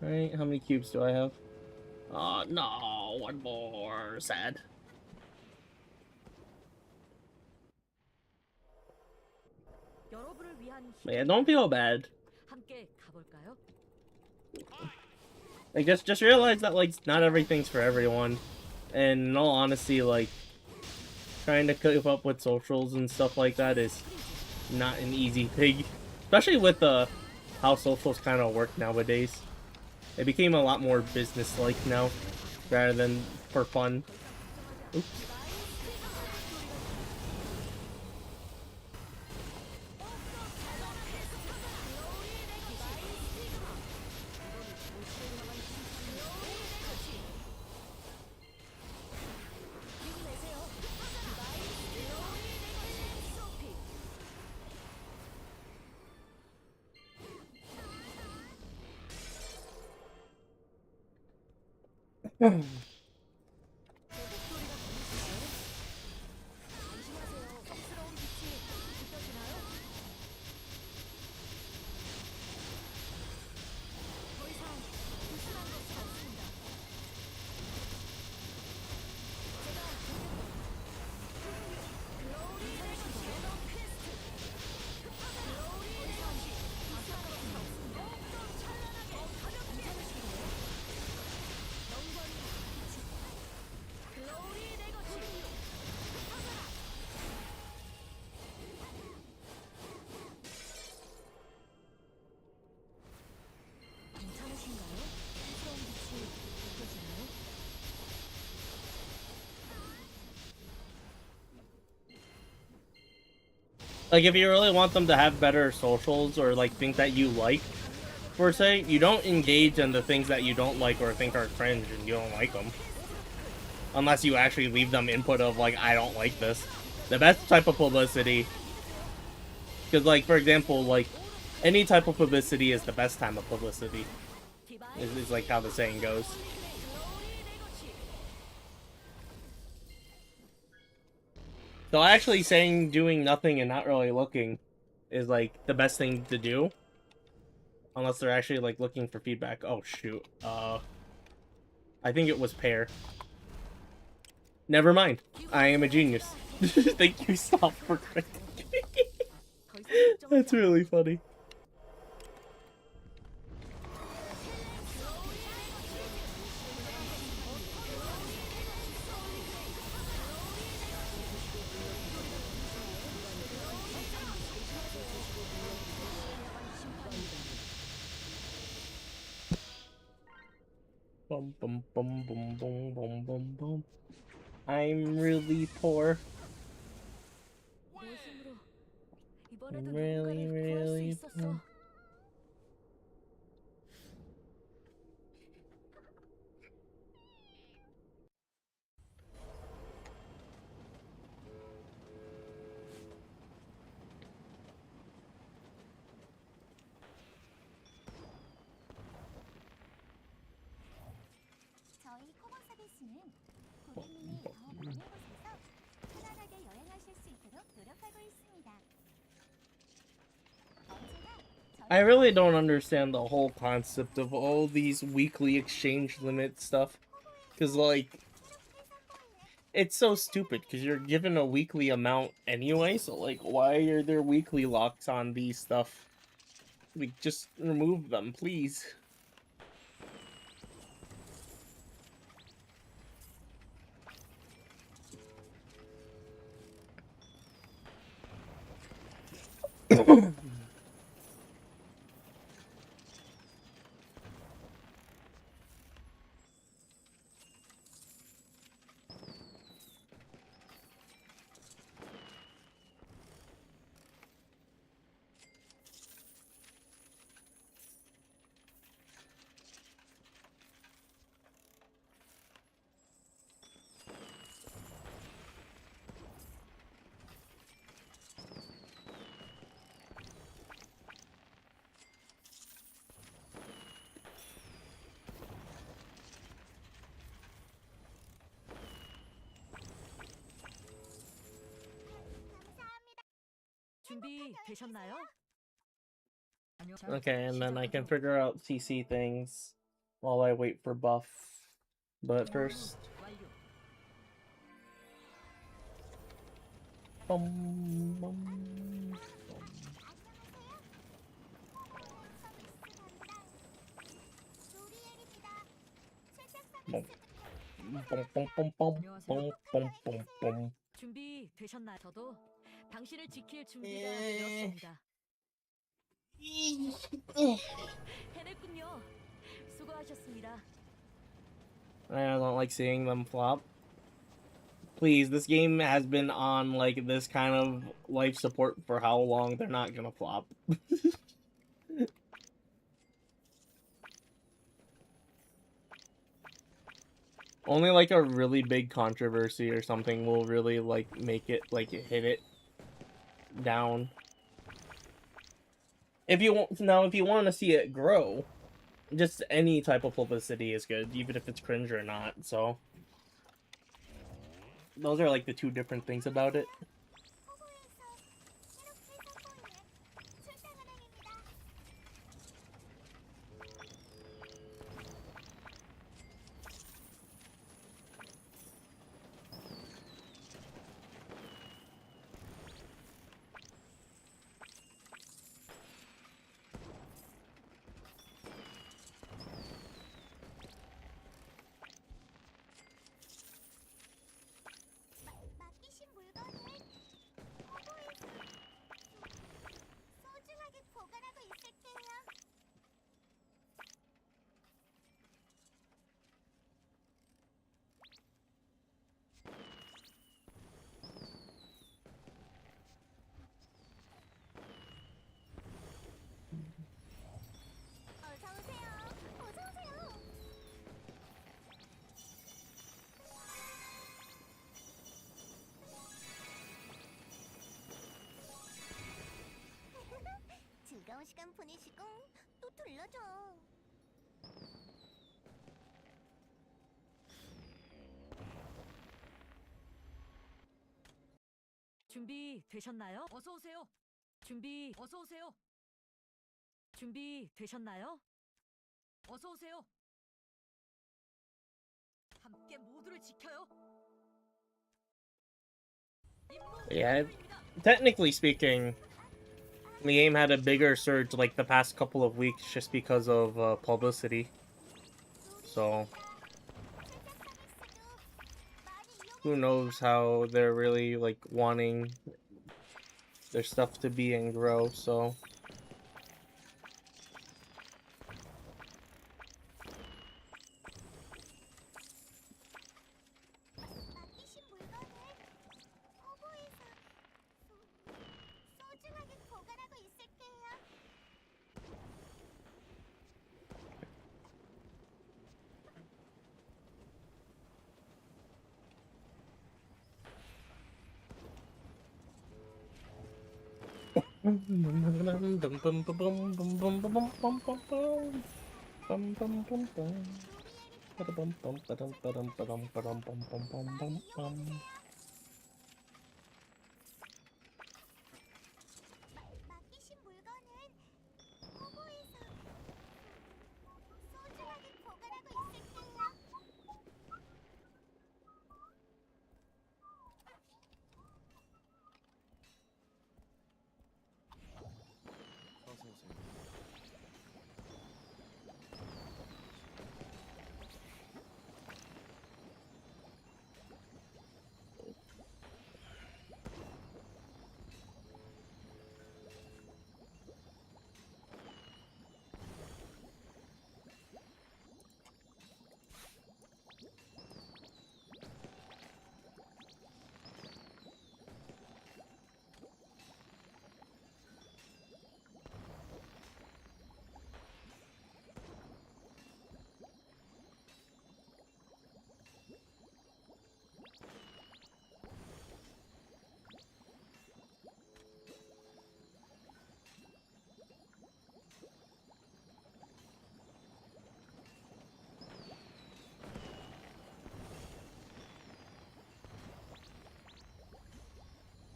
Alright, how many cubes do I have? No, one more. Sad. 여러분을 위한 But yeah, don't feel bad. 함께 가볼까요? Like, just realize that, like, not everything's for everyone. And in all honesty, like, trying to keep up with socials and stuff like that is not an easy thing. Especially with how socials kind of work nowadays. It became a lot more business-like now, rather than for fun. Oops. Like, if you really want them to have better socials or, like, think that you like, per se, you don't engage in the things that you don't like or think are cringe and you don't like them. Unless you actually leave them input of, like, I don't like this. The best type of publicity, because, like, for example, like, any type of publicity is the best time of publicity. Is like how the saying goes. So actually saying doing nothing and not really looking is like the best thing to do. Unless they're actually like looking for feedback. Oh shoot. I think it was pear. Never mind. I am a genius. Thank you, stop for correcting me. That's really funny. Bum bum bum bum bum bum bum bum. I'm really poor. Really, really poor. 저희 코건 서비스는 고객님이 더 많은 곳에서 편안하게 여행하실 수 있도록 노력하고 있습니다. 언제나 I really don't understand the whole concept of all these weekly exchange limit stuff. Because, like, it's so stupid because you're given a weekly amount anyway, so, like, why are there weekly locks on these stuff? Like, just remove them, please. 준비되셨나요? Okay, and then I can figure out CC things while I wait for buff. But first... Bum, bum, bum. Bum, bum, bum, bum, bum, bum, bum, bum. 준비되셨나요? 저도 당신을 지킬 준비가 되었습니다. 해냈군요. 수고하셨습니다. I don't like seeing them flop. Please, this game has been on, like, this kind of life support for how long? They're not gonna flop. Only, like, a really big controversy or something will really, like, make it, like, hit it down. If you want, now, if you want to see it grow, just any type of publicity is good, even if it's cringe or not, so... Those are, like, the two different things about it. 맡기신 물건을 아까운 시간 보내시고 또 들러줘. 준비 되셨나요? 어서 오세요. 준비 어서 오세요. 준비 되셨나요? 어서 오세요. 함께 모두를 지켜요. Yeah, technically speaking, the game had a bigger surge like the past couple of weeks just because of publicity. So who knows how they're really like wanting their stuff to be and grow. So 맡기신 물건을 허브에서 소중하게 보관하고 있을게요. 맡기신 물건은 허브에서 소중하게 보관하고 있을게요. 어서 오세요.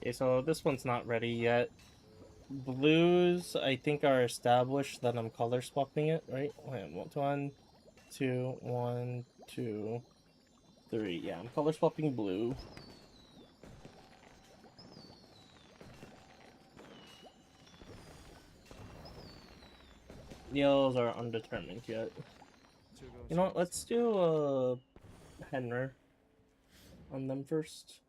okay, so this one's not ready yet. Blues, I think, are established that I'm color swapping it, right? Wait, 1, 2, 1, 2, 3. Yeah, I'm color swapping blue. Yellows are undetermined yet. 즐거운 You know what? 시간 Let's do Henner on them first.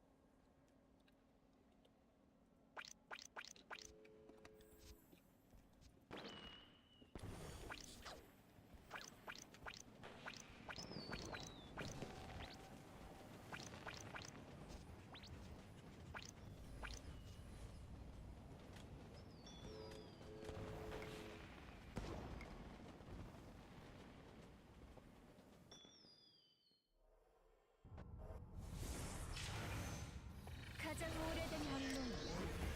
가장 오래된 향로는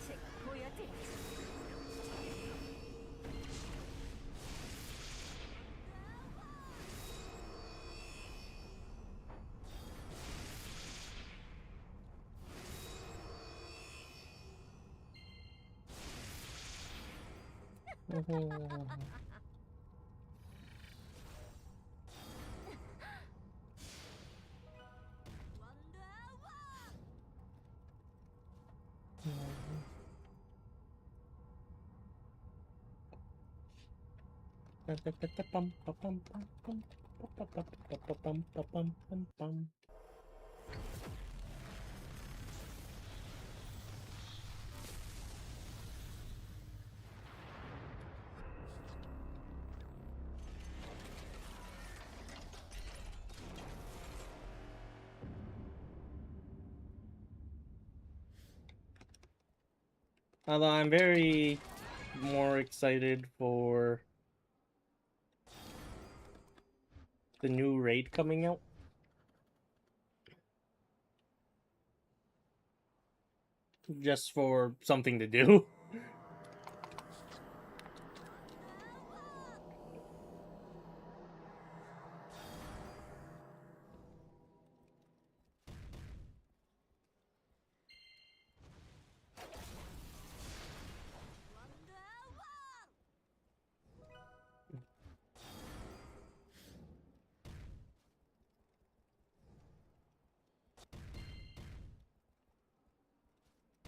제가 보여드리죠. Although I'm very more excited for the new raid coming out. Just for something to do.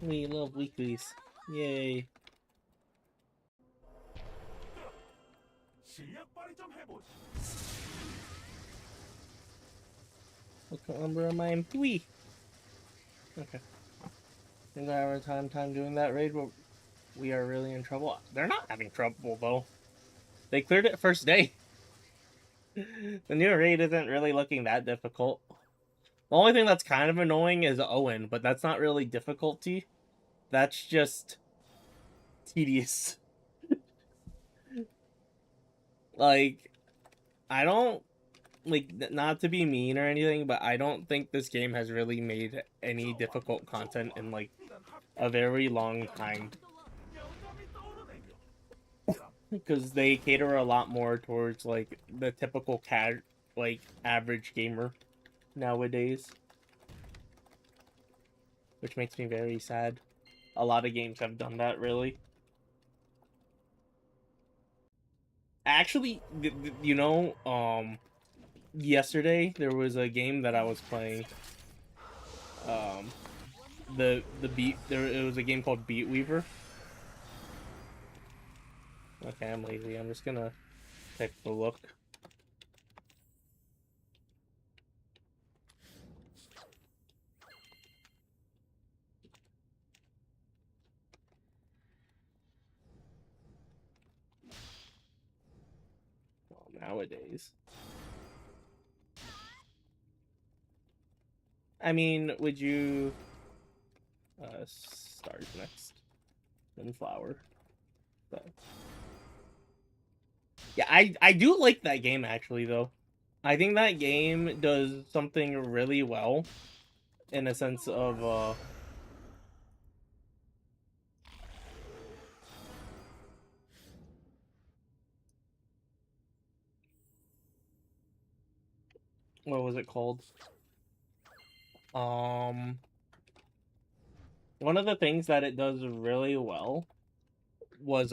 We love weeklies. Yay. What number am I in? 3. Okay. Think I have a time doing that raid, but we are really in trouble. They're not having trouble though. They cleared it first day. The new raid isn't really looking that difficult. The only thing that's kind of annoying is Owen, but that's not really difficulty. That's just tedious. Like, I don't, like, not to be mean or anything, but I don't think this game has really made any difficult content in, like, a very long time. Because they cater a lot more towards, like, the typical like, average gamer nowadays. Which makes me very sad. A lot of games have done that, really. Actually, you know, yesterday there was a game that I was playing. The beat there it was a game called Beat Weaver. Okay, I'm lazy. I'm just gonna take a look. Well, nowadays. I mean, would you stars next? Then flower. So. Yeah, I do like that game actually though. I think that game does something really well in a sense of what was it called? Um One of the things that it does really well was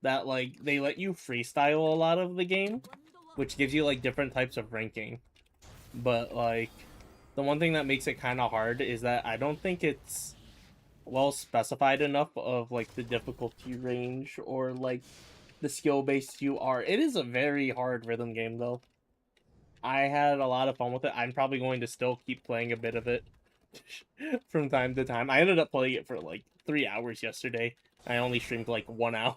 that like they let you freestyle a lot of the game, which gives you like different types of ranking. But like the one thing that makes it kind of hard is that I don't think it's well specified enough of like the difficulty range or like the skill based you are. It is a very hard rhythm game though. I had a lot of fun with it. I'm probably going to still keep playing a bit of it from time to time. I ended up playing it for like 3 hours yesterday. I only streamed like 1 hour.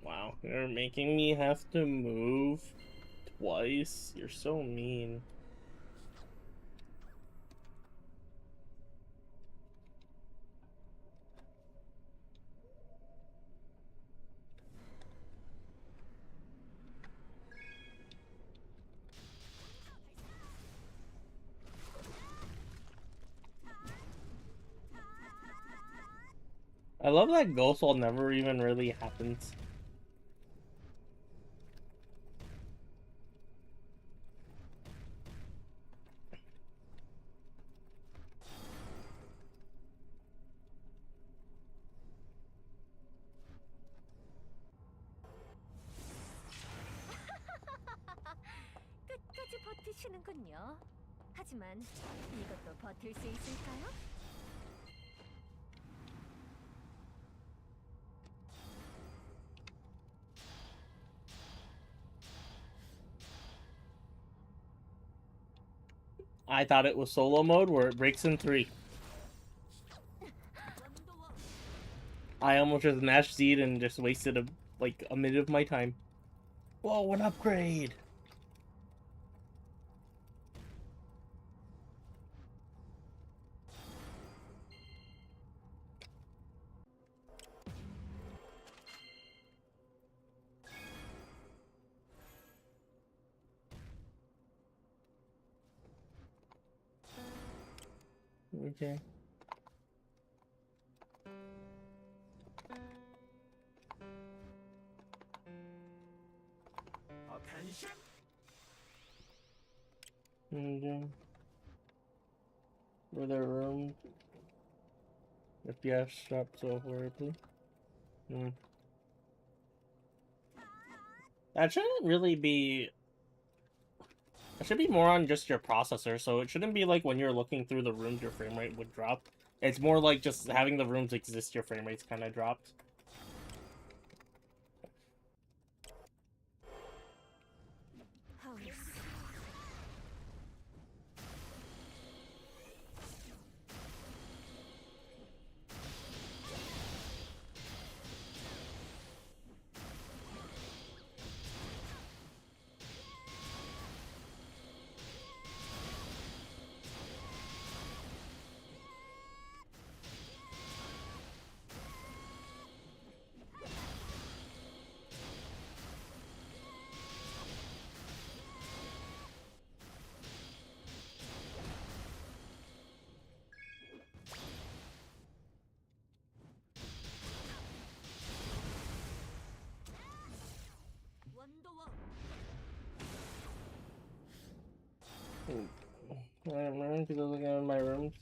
Wow, you're making me have to move twice. You're so mean. I love that Ghost Wall never even really happens. 끝까지 버티시는군요. 하지만 이것도 버틸 수 있을까요? I thought it was solo mode where it breaks in 3. I almost just mashed Zed and just wasted like a minute of my time. Whoa, an upgrade! Okay. Okay. Were there rooms? FPS dropped so horribly. That shouldn't really be. It should be more on just your processor, so it shouldn't be like when you're looking through the rooms your frame rate would drop. It's more like just having the rooms exist, your frame rate's kind of dropped. I remember because I was looking at my rooms.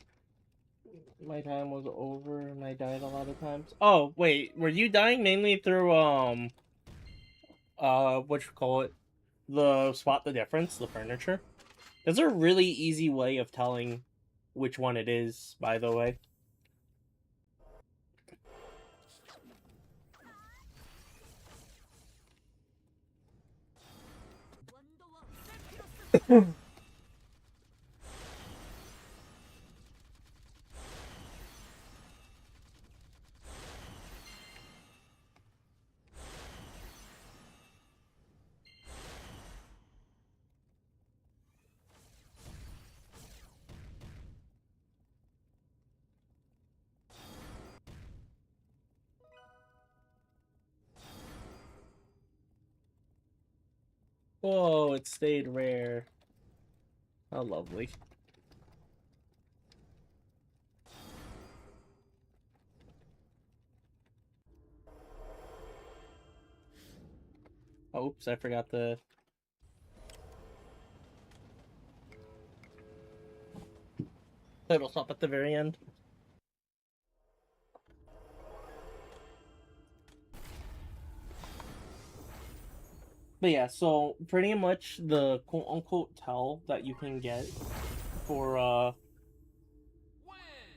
My time was over and I died a lot of times. Oh, wait, were you dying mainly through, what you call it? The spot the difference, the furniture? There's a really easy way of telling which one it is, by the way. Whoa, it stayed rare. How lovely. Oops, I forgot the... It'll stop at the very end. But yeah, so pretty much the quote-unquote tell that you can get for,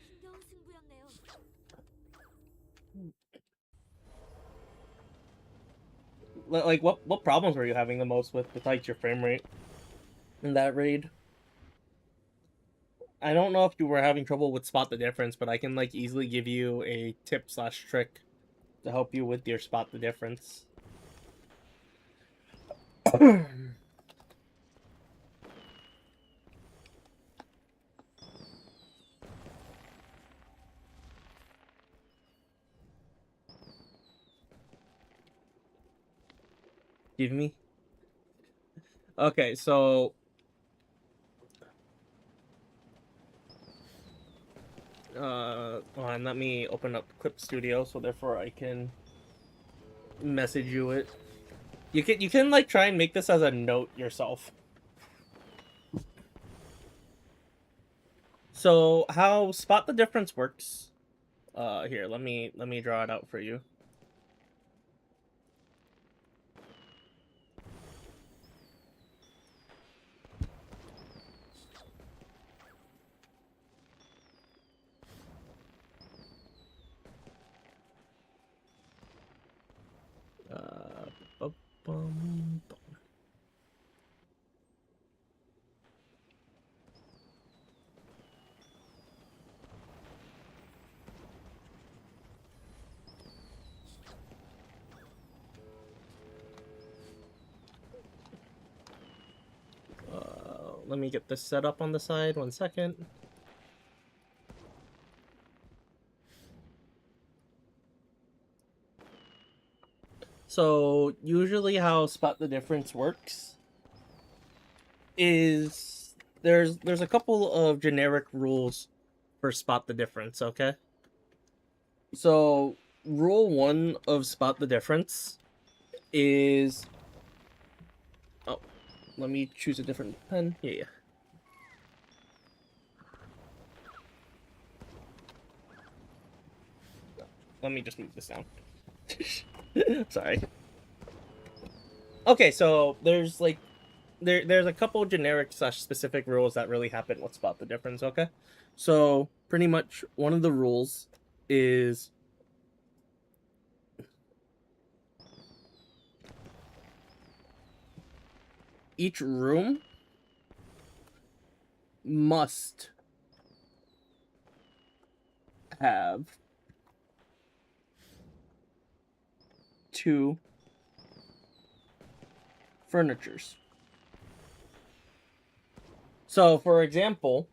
힘겨운 승부였네요. like, what problems were you having the most with besides your frame rate in that raid? I don't know if you were having trouble with spot the difference, but I can, like, easily give you a tip slash trick to help you with your spot the difference. Give me. Okay, so and let me open up Clip Studio so therefore I can message you it. You can like try and make this as a note yourself. So how spot the difference works. Here, let me draw it out for you. Bum. Let me get this set up on the side. 1 second. So usually how spot the difference works is there's a couple of generic rules for spot the difference, okay? So rule 1 of spot the difference is let me choose a different pen. Yeah. let me just move this down. Sorry. Okay, so there's like there's a couple generic slash specific rules that really happen. What's about the difference? Okay, so pretty much one of the rules is each room must have 2 furnitures. So, for example,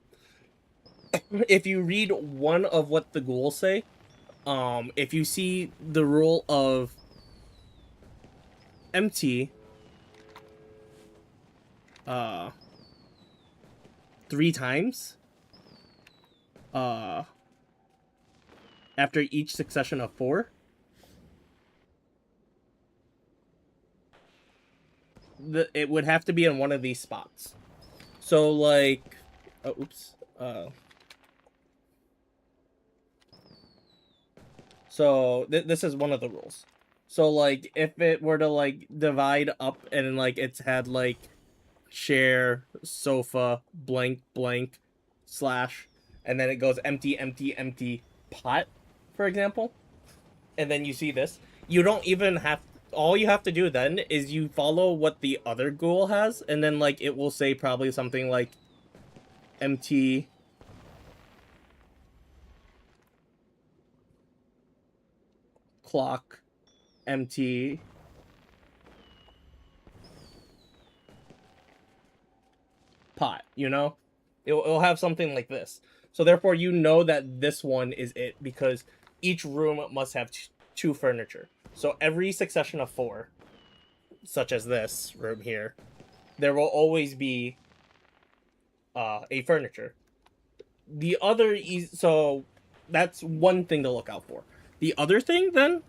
if you read one of what the ghouls say, if you see the rule of empty, 3 times, after each succession of 4, it would have to be in one of these spots. So, like, oh, oops, so this is one of the rules. So, like, if it were to, like, divide up and, like, it's had, like, chair, sofa, blank, blank, slash, and then it goes empty, empty, empty, pot, for example, and then you see this, you don't even have, all you have to do then is you follow what the other ghoul has, and then, like, it will say probably something like empty, clock, empty, pot, you know? It'll have something like this. So therefore you know that this one is it, because each room must have 2 furniture. So every succession of 4, such as this room here, there will always be a furniture. The other so that's one thing to look out for. The other thing then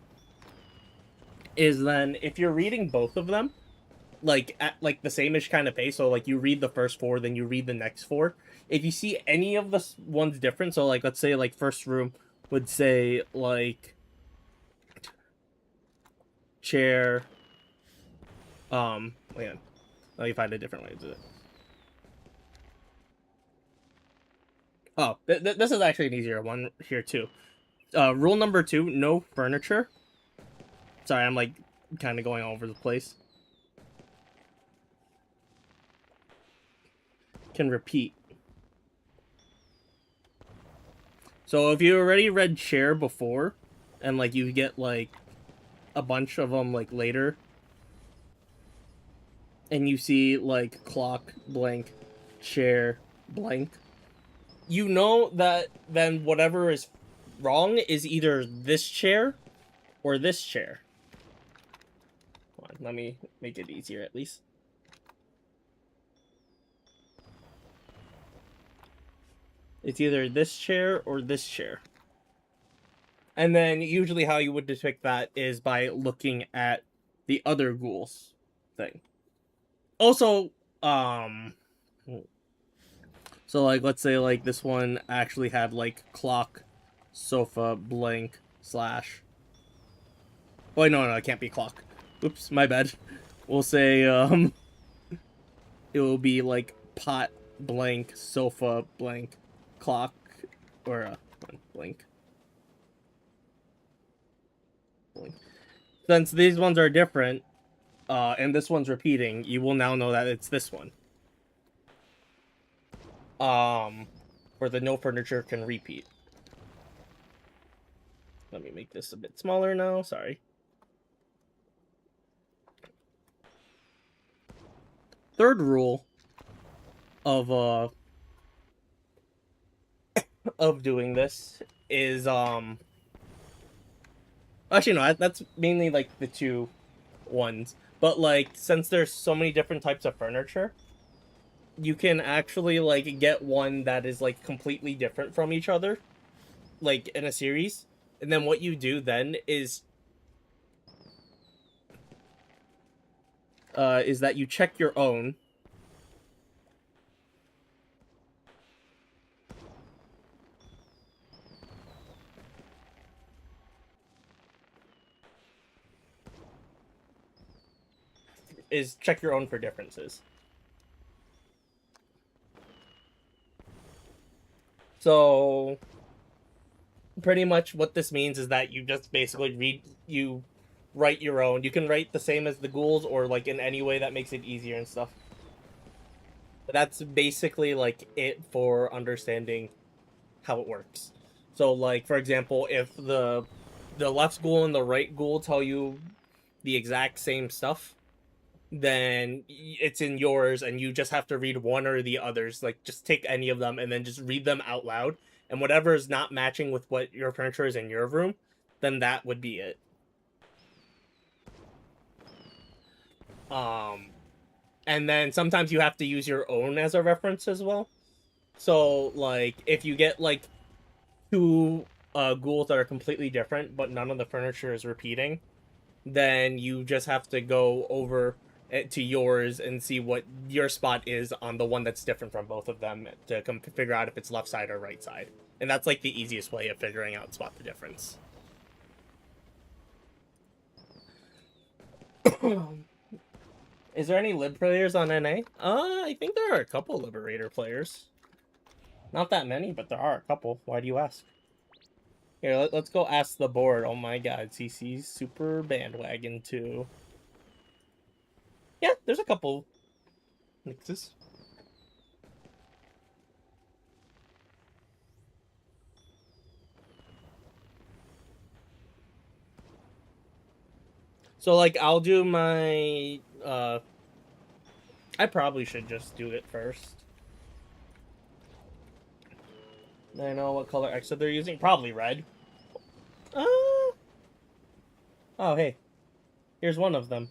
is then if you're reading both of them, like at like the same-ish kind of pace, so like you read the first 4, then you read the next 4. If you see any of the ones different, so like let's say like first room would say like chair, wait on, let me find a different way to do it. Oh, this is actually an easier one here too. Rule number 2, no furniture. Sorry, I'm like kind of going all over the place. Can repeat. So if you already read chair before, and like you get like a bunch of them like later, and you see like clock, blank, chair, blank, you know that then whatever is wrong is either this chair or this chair. Come on, let me make it easier at least. It's either this chair or this chair. And then usually how you would depict that is by looking at the other ghouls thing. Also, so like let's say like this one actually had like clock, sofa, blank, slash. Oh no, it can't be clock. Oops, my bad. We'll say it will be like pot, blank, sofa, blank, clock, or blank. Since these ones are different, and this one's repeating, you will now know that it's this one. Where the no furniture can repeat. Let me make this a bit smaller now, sorry. Third rule of doing this is actually no, that's mainly like the 2 ones, but like since there's so many different types of furniture, you can actually like get one that is like completely different from each other, like in a series, and then what you do then is that you check your own. is check your own for differences. So pretty much what this means is that you just basically write your own. You can write the same as the ghouls or like in any way that makes it easier and stuff. But that's basically like it for understanding how it works. So like for example, if the left ghoul and the right ghoul tell you the exact same stuff, then it's in yours and you just have to read one or the others. Like just take any of them and then just read them out loud. And whatever is not matching with what your furniture is in your room, then that would be it. And then sometimes you have to use your own as a reference as well. So like if you get like two ghouls that are completely different, but none of the furniture is repeating, then you just have to go over it to yours and see what your spot is on the one that's different from both of them to figure out if it's left side or right side. And that's like the easiest way of figuring out spot the difference. Is there any Lib players on NA? I think there are a couple Liberator players. Not that many, but there are a couple. Why do you ask? Here, let's go ask the board. Oh my god, CC's super bandwagon too. Yeah, there's a couple mixes. So like I'll do my I probably should just do it first. I know what color exit they're using. Probably red. Oh hey. Here's one of them.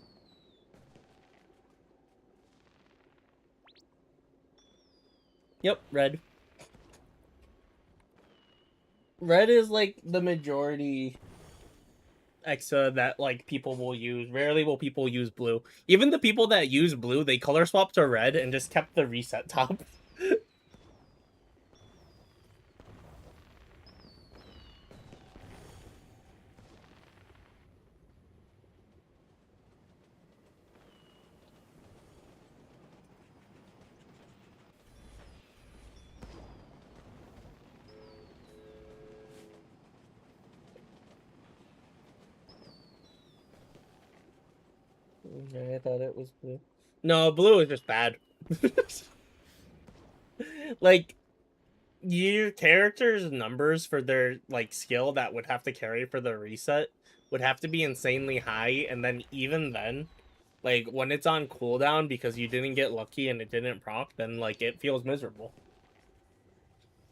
Yep, red. Red is like the majority Exa that like people will use. Rarely will people use blue. Even the people that use blue, they color swapped to red and just kept the reset top. I thought it was blue. No, blue is just bad. Like your character's numbers for their like skill that would have to carry for the reset would have to be insanely high, and then even then, like when it's on cooldown because you didn't get lucky and it didn't proc, then like it feels miserable.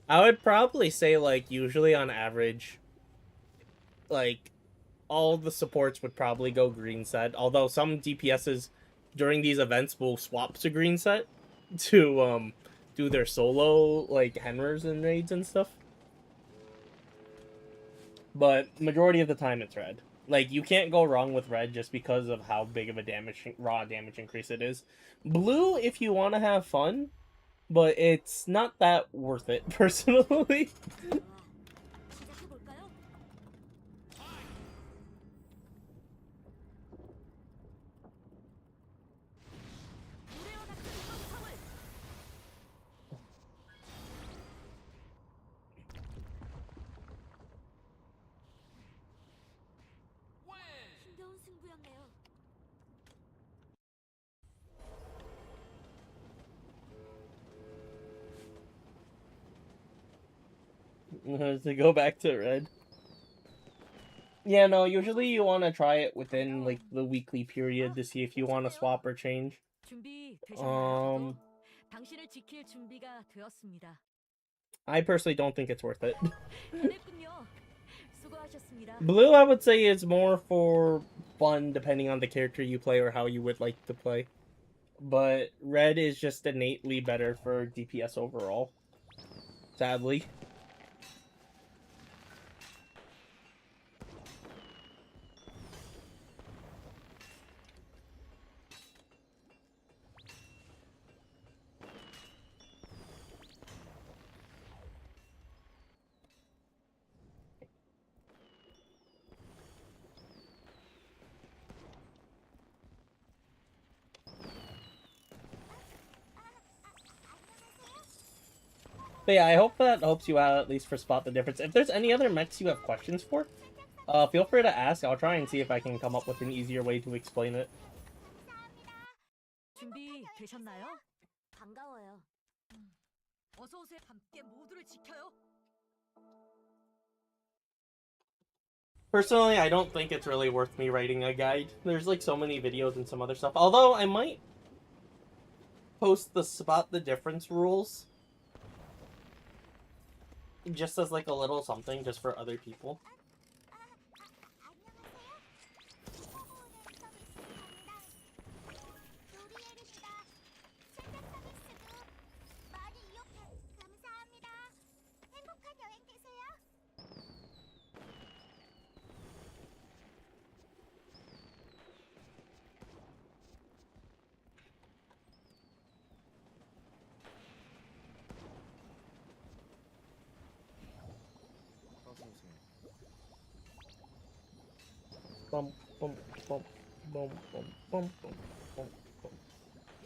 I would probably say like usually on average, like all the supports would probably go green set, although some DPSs during these events will swap to green set to do their solo like Henrers and raids and stuff. But majority of the time it's red. Like you can't go wrong with red just because of how big of a raw damage increase it is. Blue if you want to have fun, but it's not that worth it personally. 시작해볼까요? 우레와 같은 환상을 힘겨운 승부였네요. To go back to red. Yeah, no, usually you want to try it within like the weekly period to see if you want to swap or change. 준비되셨나요? 당신을 지킬 준비가 되었습니다. I personally don't think it's worth it. 해냈군요. 수고하셨습니다. Blue, I would say, is more for fun depending on the character you play or how you would like to play. But red is just innately better for DPS overall. Sadly. But yeah, I hope that helps you out at least for spot the difference. If there's any other mechs you have questions for, feel free to ask. I'll try and see if I can come up with an easier way to explain it. 준비되셨나요? 반가워요. 어서 오세요. 함께 모두를 지켜요. Personally, I don't think it's really worth me writing a guide. There's like so many videos and some other stuff. Although I might post the spot the difference rules just as like a little something just for other people. 어서 오세요. Bum, bum, bum, bum, bum, bum, bum, bum, bum.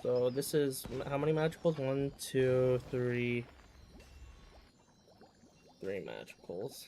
So this is how many magicals? 1, 2, 3. 3 magicals.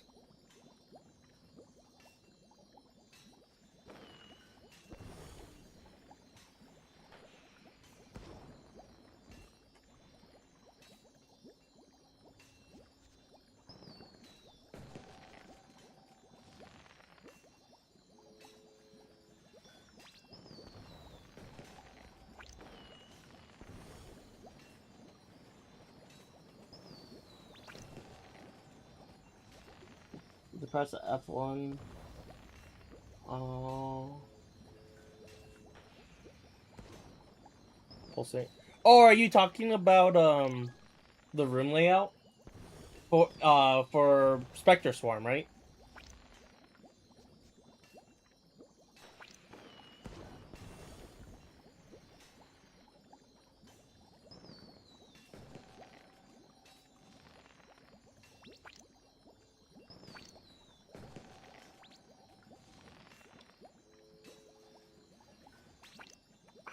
To press F1. Pulsate. Oh, are you talking about the room layout for Spectre Swarm, right?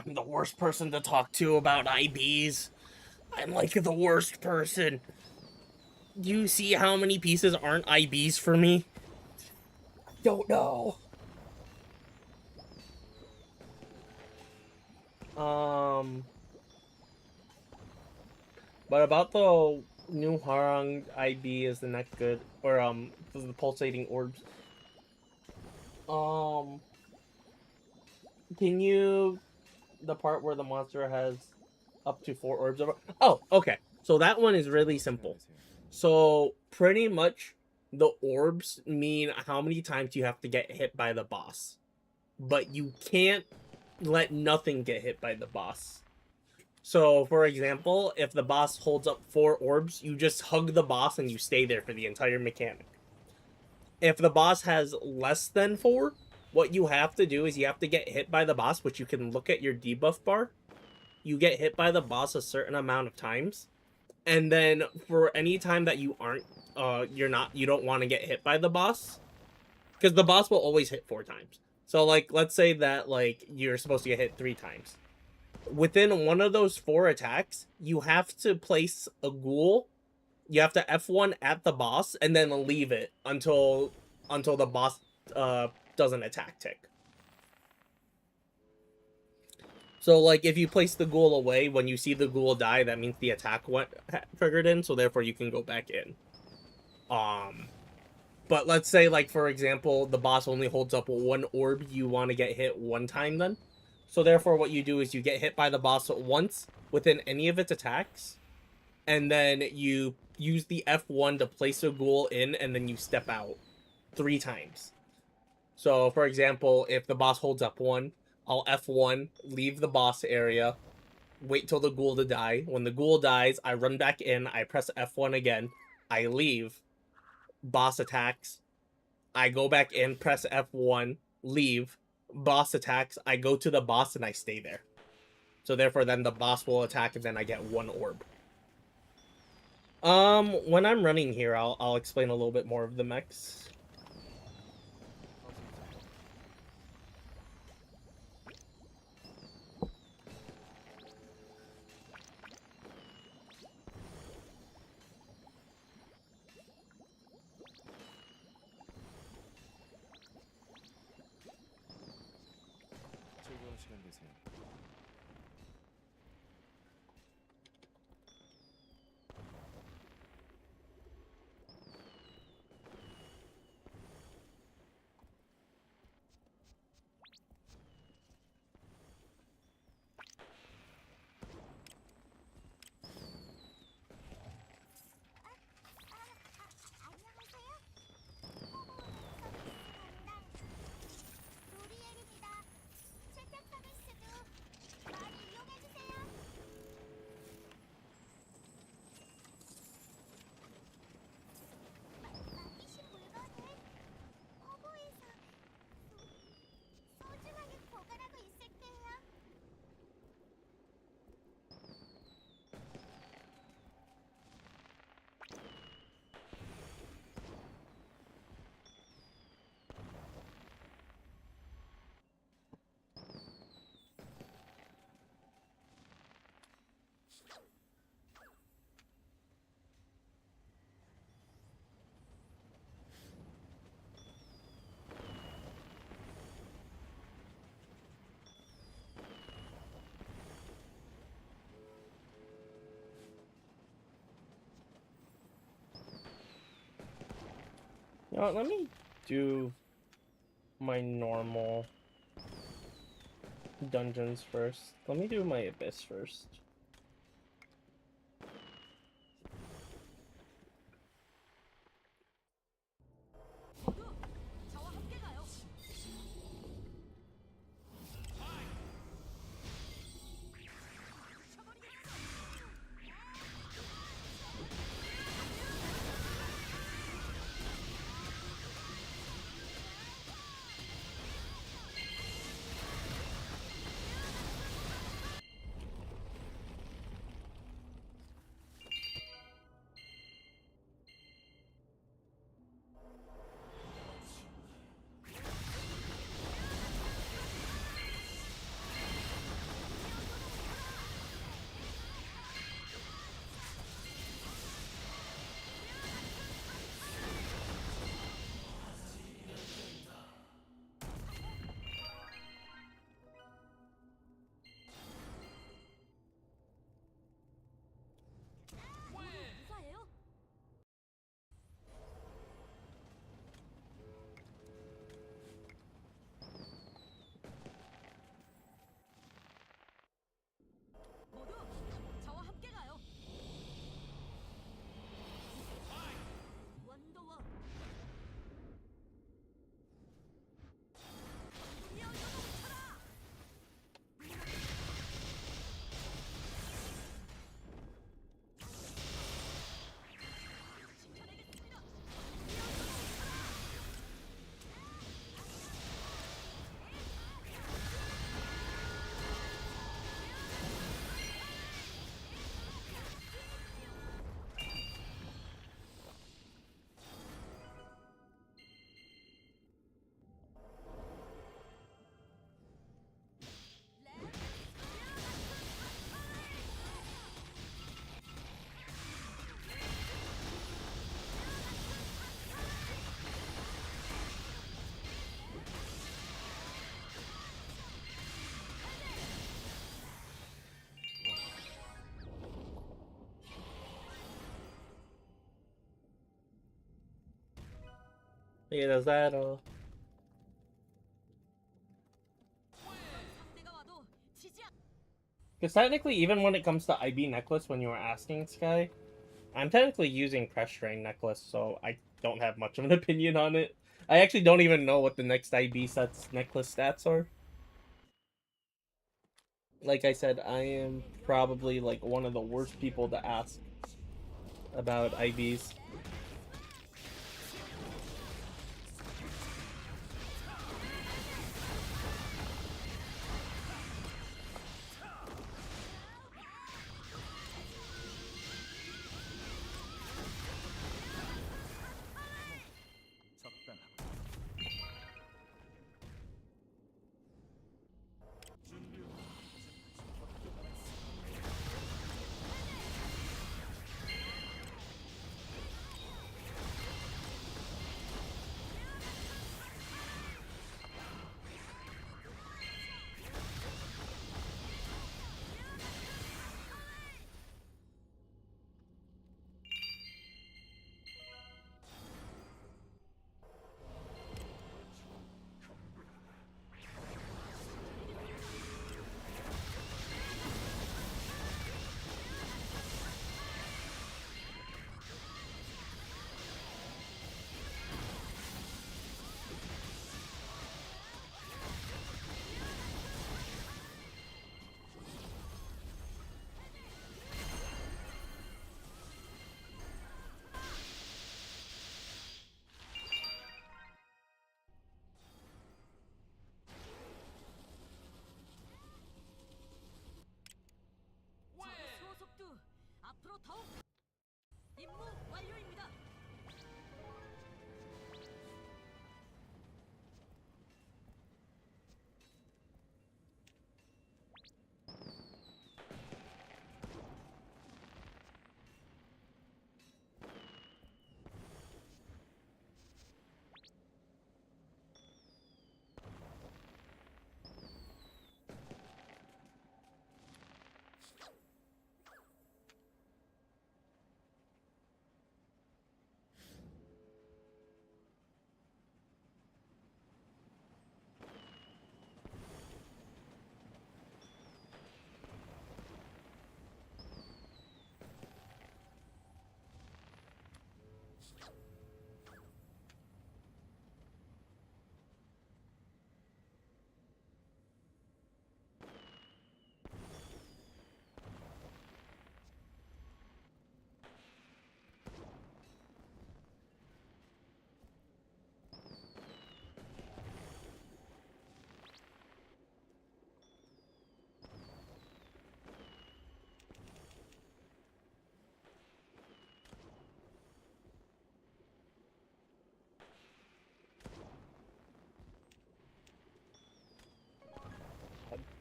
I'm the worst person to talk to about IBs. I'm like the worst person. Do you see how many pieces aren't IBs for me? I don't know. But about the new Harang IB, is the neck good? Or the pulsating orbs. Can you, the part where the monster has up to 4 orbs over? Oh, okay. So that one is really simple. So pretty much the orbs mean how many times you have to get hit by the boss. But you can't let nothing get hit by the boss. So, for example, if the boss holds up 4 orbs, you just hug the boss and you stay there for the entire mechanic. If the boss has less than 4, what you have to do is you have to get hit by the boss, which you can look at your debuff bar. You get hit by the boss a certain amount of times. And then for any time that you aren't, you don't want to get hit by the boss, because the boss will always hit 4 times. So, like, let's say that, like, you're supposed to get hit 3 times. Within one of those 4 attacks, you have to place a ghoul. You have to F1 at the boss and then leave it until the boss doesn't attack tick. So, like, if you place the ghoul away, when you see the ghoul die, that means the attack went triggered in, so therefore you can go back in. But let's say, like, for example, the boss only holds up 1 orb, you want to get hit 1 time then. So therefore what you do is you get hit by the boss once within any of its attacks, and then you use the F1 to place a ghoul in, and then you step out 3 times. So, for example, if the boss holds up 1, I'll F1, leave the boss area, wait till the ghoul to die. When the ghoul dies, I run back in, I press F1 again, I leave, boss attacks, I go back in, press F1, leave, boss attacks, I go to the boss and I stay there. So therefore then the boss will attack and then I get 1 orb. When I'm running here, I'll explain a little bit more of the mechs. 말씀이세요? 안녕하세요. 호보 서비스 담당 로리엘입니다. 채택 서비스도 많이 이용해주세요. 맡기신 물건을 호보에서 소중하게 보관하고 있을게요. You know what, let me do my normal dungeons first. Let me do my abyss first. 모두 저와 함께 가요. 무사해요? 모두 저와 함께 가요. 원더워. 뭉쳐라. 지켜내겠습니다. Yeah, does that 상대가 와도 지지 않. because technically, even when it comes to IB necklace, when you were asking Sky, I'm technically using Crush Drain necklace, so I don't have much of an opinion on it. I actually don't even know what the next IB set's necklace stats are. Like I said, I am probably like one of the worst people to ask about IBs. 앞으로 더욱 임무 완료입니다.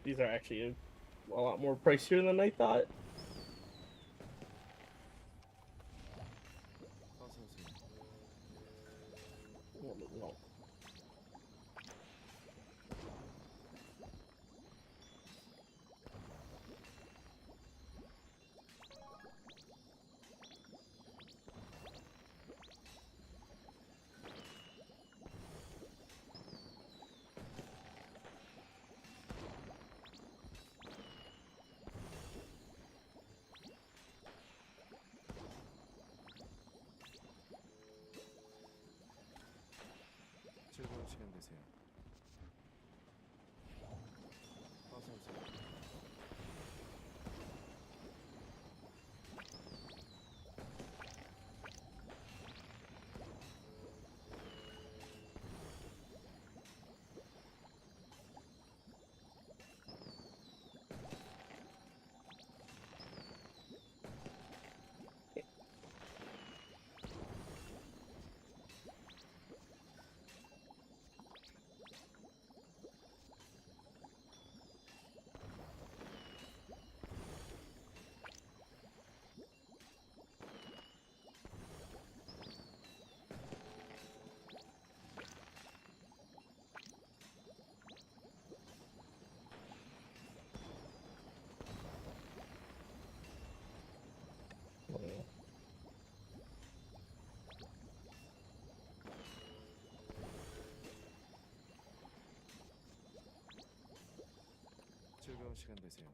These are actually a lot more pricier than I thought. 어서 오세요. No. 즐거운 시간 되세요. 어서 오세요. 즐거운 시간 되세요.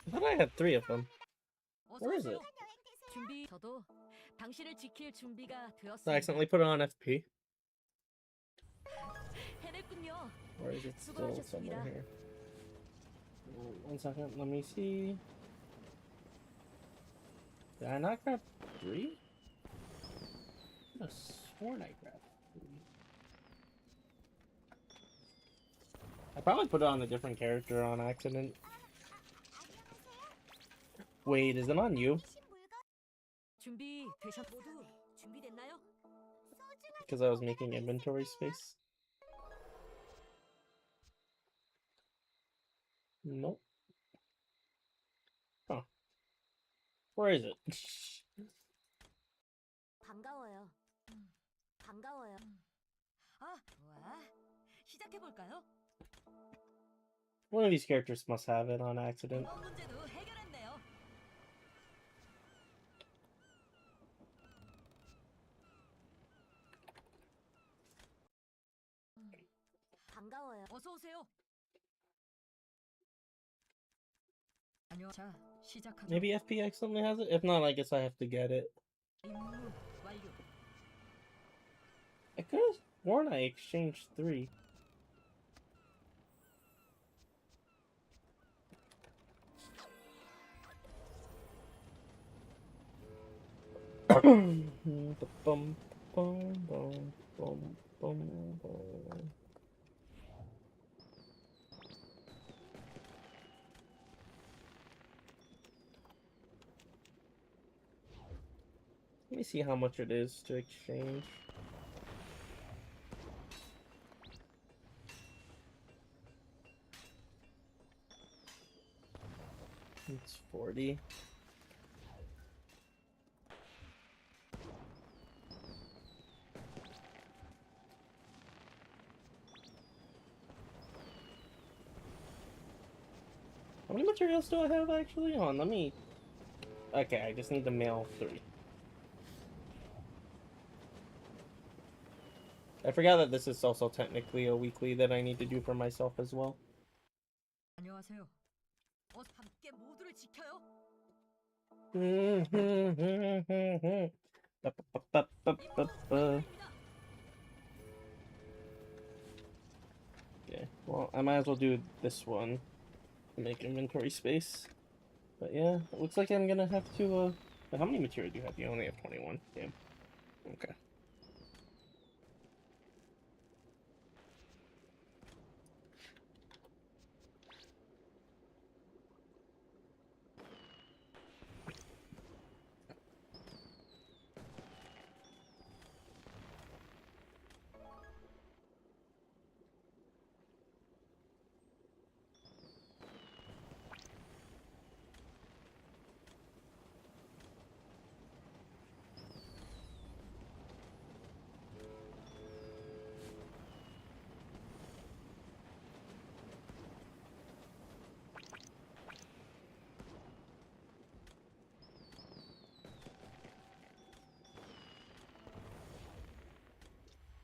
I thought I had 3 of them. 어서 Where is it? 오세요. 준비. 저도 당신을 지킬 준비가 I 되었습니다. accidentally put it on FP. 해냈군요. Or is it still somewhere here? 1 second, let me see. Did I not grab 3? I could have sworn I grabbed 3. I probably put it on a different character on accident. Wait, is it on you? 준비 되셨 모두 준비됐나요? Because I was making inventory space? Nope. Huh. Where is it? 반가워요. 반가워요. 아, 좋아. 시작해 볼까요? One of these characters must have it on accident. 이번 문제도 해결했네요. 반가워요. 어서 오세요. 안녕. 자, 시작하죠. Maybe FP accidentally has it? If not, I guess I have to get it. 임무 완료. I could have sworn I exchanged 3. Bum, bum, bum, bum, bum, bum. Let me see how much it is to exchange. It's 40. How many materials do I have actually on? Let me... Okay, I just need to mail 3. I forgot that this is also technically a weekly that I need to do for myself as well. 안녕하세요. 함께 모두를 지켜요. Okay, well, I might as well do this one to make inventory space. But yeah, it looks like I'm gonna have to, how many materials do you have? You only have 21. Damn. Okay.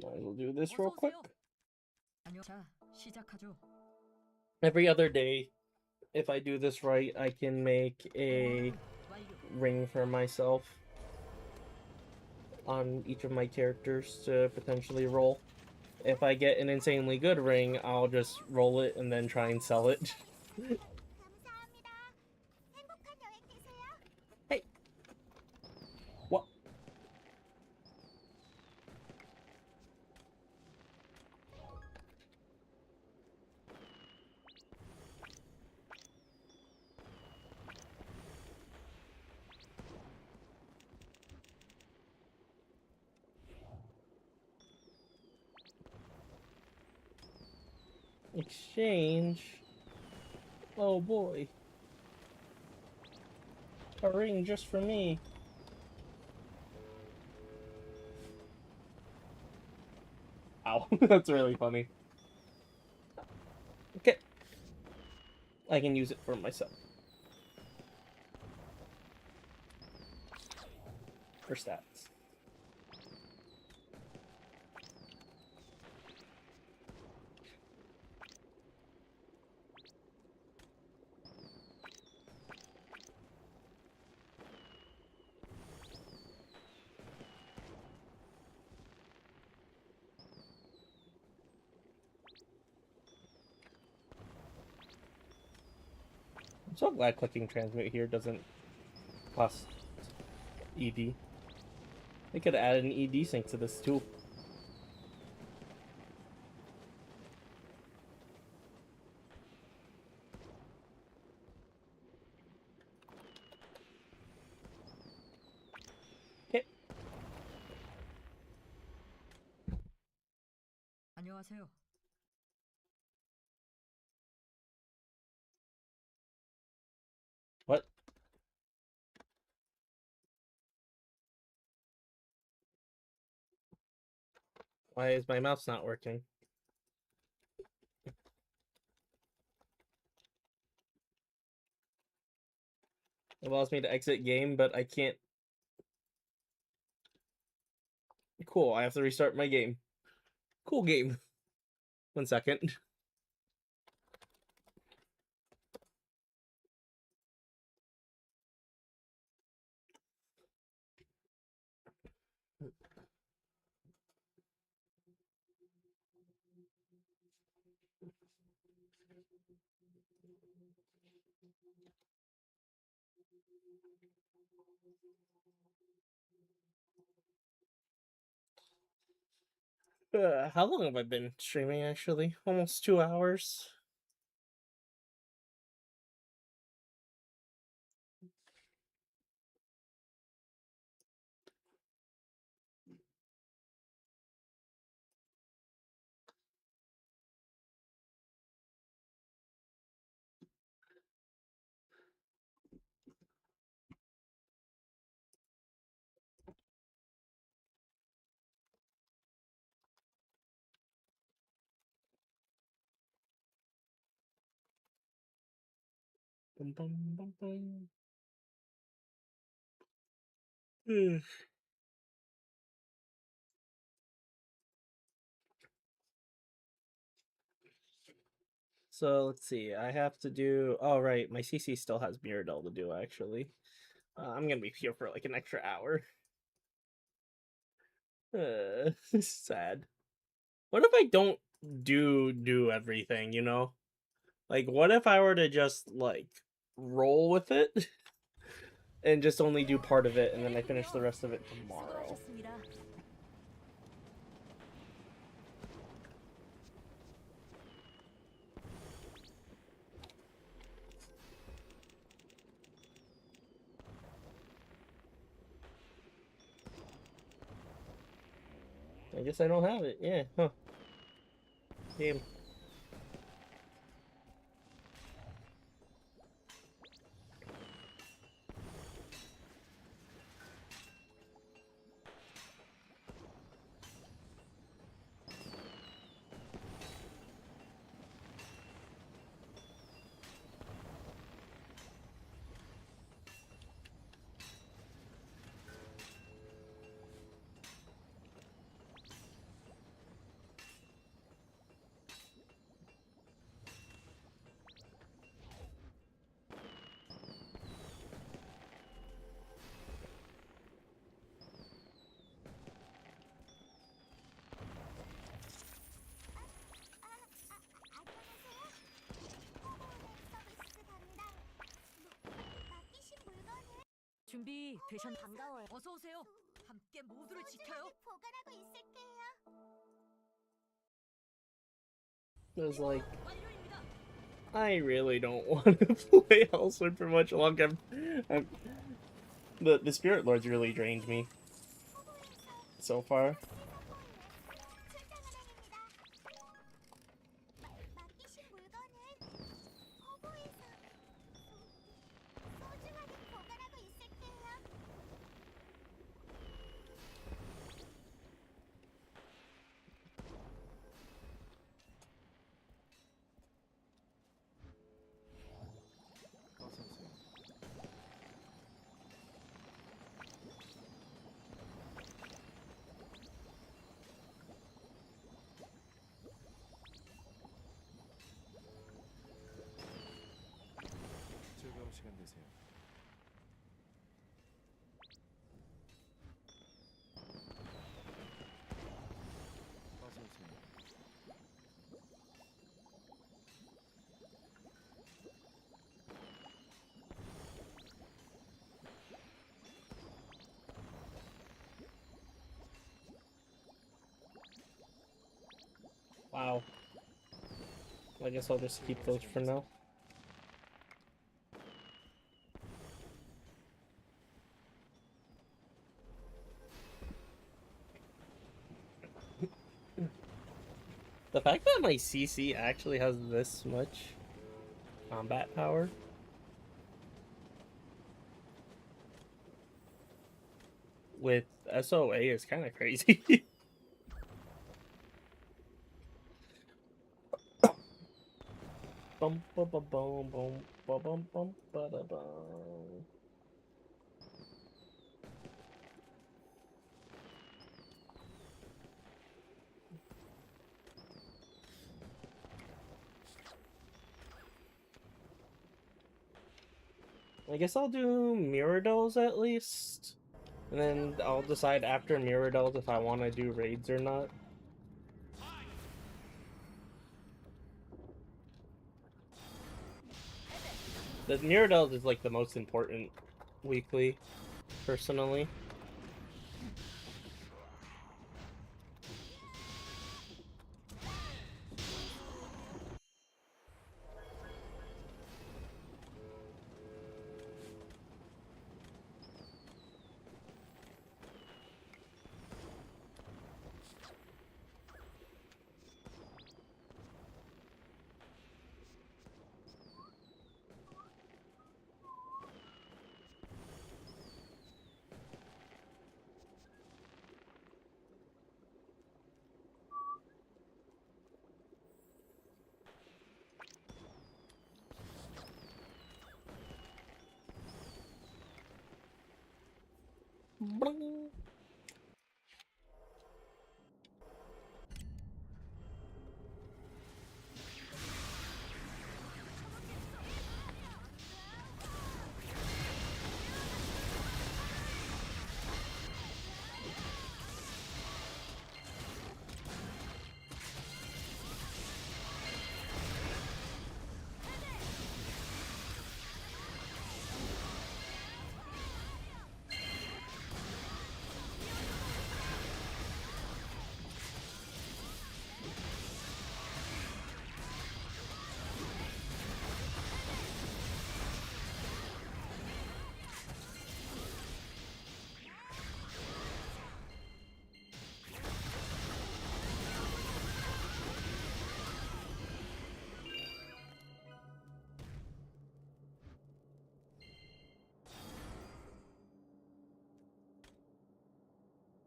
Might as well do this real quick. 자, 시작하죠. Every other day, if I do this right, I can make a ring for myself on each of my characters to potentially roll. If I get an insanely good ring, I'll just roll it and then try and sell it. 감사합니다. 행복한 여행 되세요. Hey! What? Exchange. Oh boy. A ring just for me. Ow, that's really funny. Okay. I can use it for myself. For stats. I'm so glad clicking transmit here doesn't cost ED. They could add an ED sync to this too. Okay. 안녕하세요. What? Why is my mouse not working? It allows me to exit game, but I can't. Cool, I have to restart my game. Cool game. 1 second. How long have I been streaming actually? Almost 2 hours. Bum, bum, bum, bum. Hmm. So let's see. I have to do. Oh right, my CC still has Mirrodell to do actually. I'm gonna be here for like an extra hour. Sad. What if I don't do everything? You know, like what if I were to just like roll with it and just only do part of it, and then I finish the rest of it tomorrow. 수고하셨습니다. I guess I don't have it. Yeah. Huh. Game. 준비 되셨? 반가워요. 어서 오세요. 함께 모두를 지켜요. 보관하고 있을게요. It was like, 완료입니다. I really don't want to play Hellsword for much longer. The Spirit Lords really drained me so far. 맡기신 물건은 허브에서 소중하게 보관하고 있을게요. 어서 오세요. 즐거운 시간 되세요. 어서 오세요. Wow. I guess I'll just keep those for now. The fact that my CC actually has this much combat power with SOA is kind of crazy. Bum ba ba bum bum ba bum bum ba da bum. I guess I'll do Mirrodels at least. And then I'll decide after Mirrodels if I want to do raids or not. The Mirrodels is like the most important weekly, personally. Bling.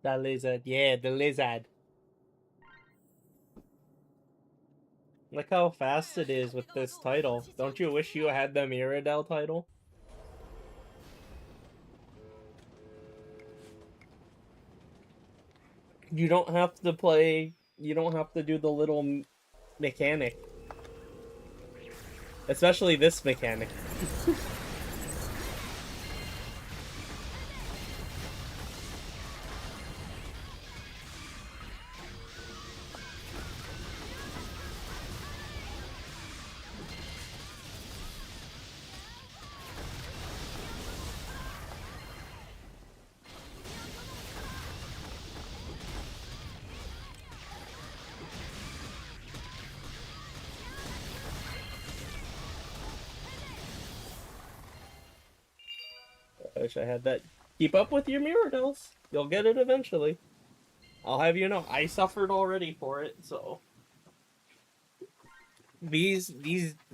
The lizard, yeah, the lizard. Look how fast it is with this title. Don't you wish you had the Mirrodel title? You don't have to play. You don't have to do the little mechanic. Especially this mechanic. I wish I had that. Keep up with your Mirrodels. You'll get it eventually. I'll have you know, I suffered already for it, so these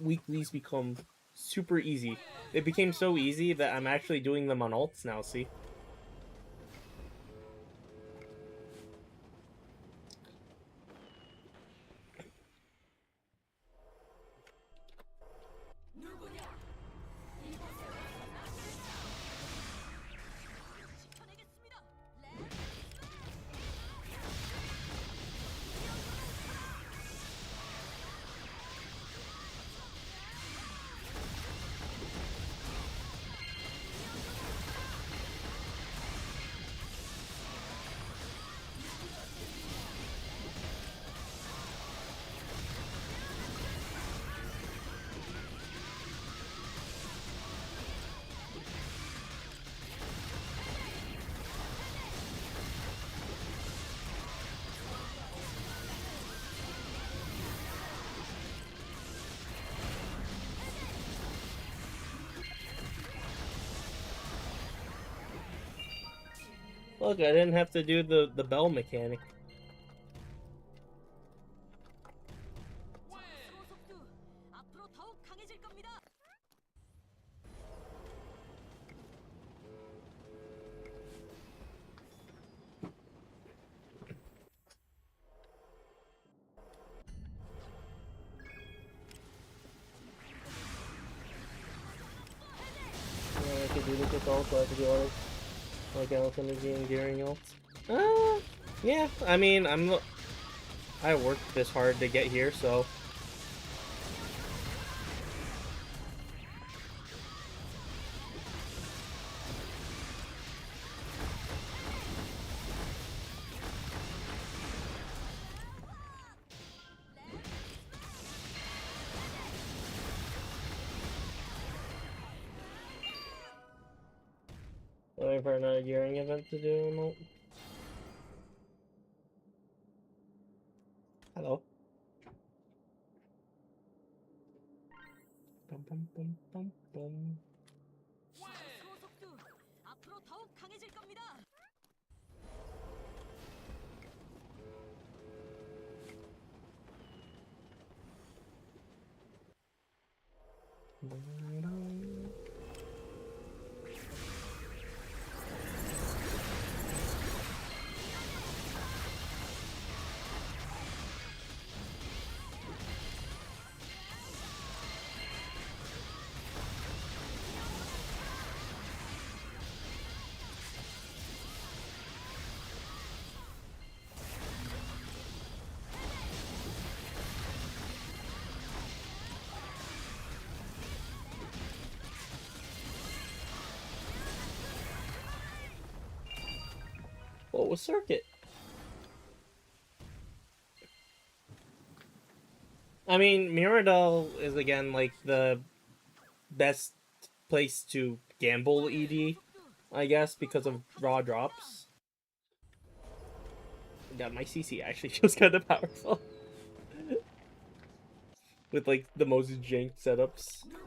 weeklies become super easy. It became so easy that I'm actually doing them on alts now, see? Look, I didn't have to do the bell mechanic. 앞으로 더욱 강해질 겁니다. I could do this with alts, I could do like Elf Energy and Gearing alts. Yeah, I mean, I worked this hard to get here, so Waiting for another gearing event to do. No. Hello. Bum, bum, bum, bum, bum. 소속도 앞으로 더욱 강해질 겁니다. What was Circuit? I mean, Mirrodell is again like the best place to gamble ED, I guess, because of raw drops. Yeah, my CC actually feels kind of powerful. With like the most jank setups. 아직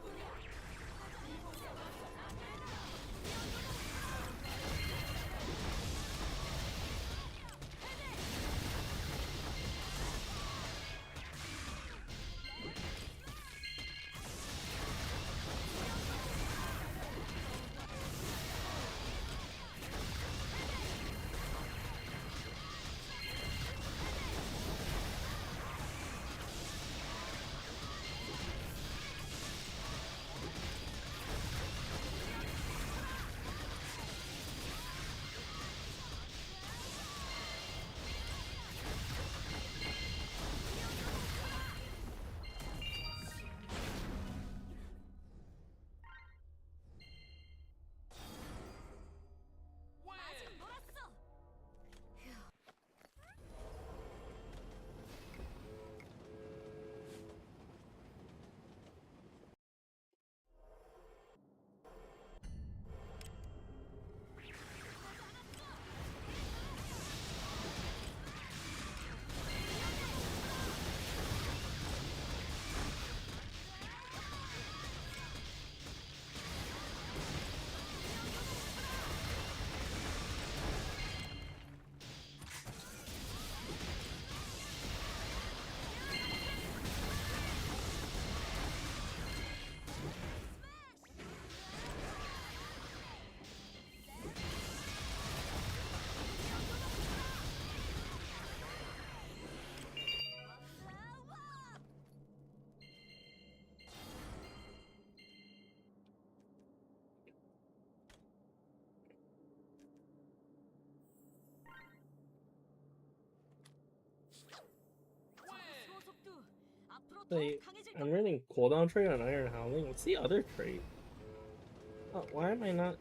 놀았어. 소속도 앞으로 Wait, 더욱 강해질 I'm 겁니다. reading cooldown trait on Iron Howling. What's the other trait? Oh, why am I not?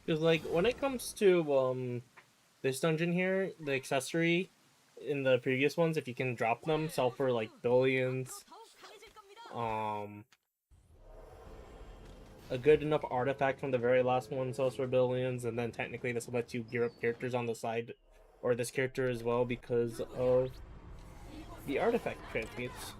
Because like when it comes to this dungeon here, the accessory in the previous ones, if you can drop them, sell for like billions. 앞으로 더욱 강해질 겁니다. A good enough artifact from the very last one sells for billions, and then technically this lets you gear up characters on the side, or this character as well, because of the artifact transmutes.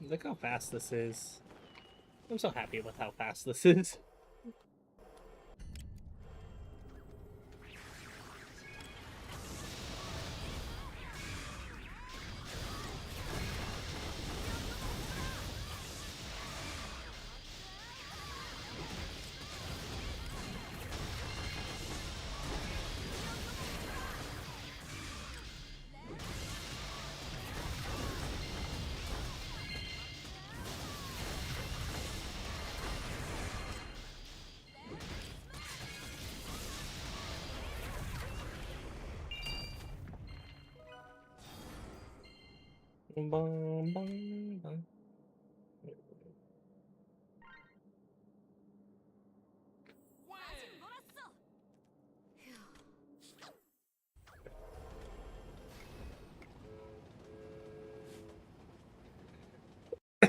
Look how fast this is. I'm so happy with how fast this is. Bum, bum, bum.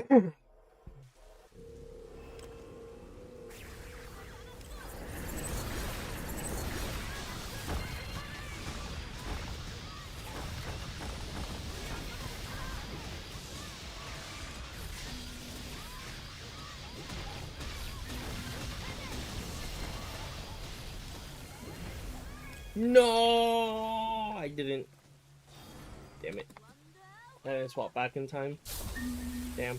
아직 멀었어. No, I didn't. Damn it. I didn't swap back in time. Damn.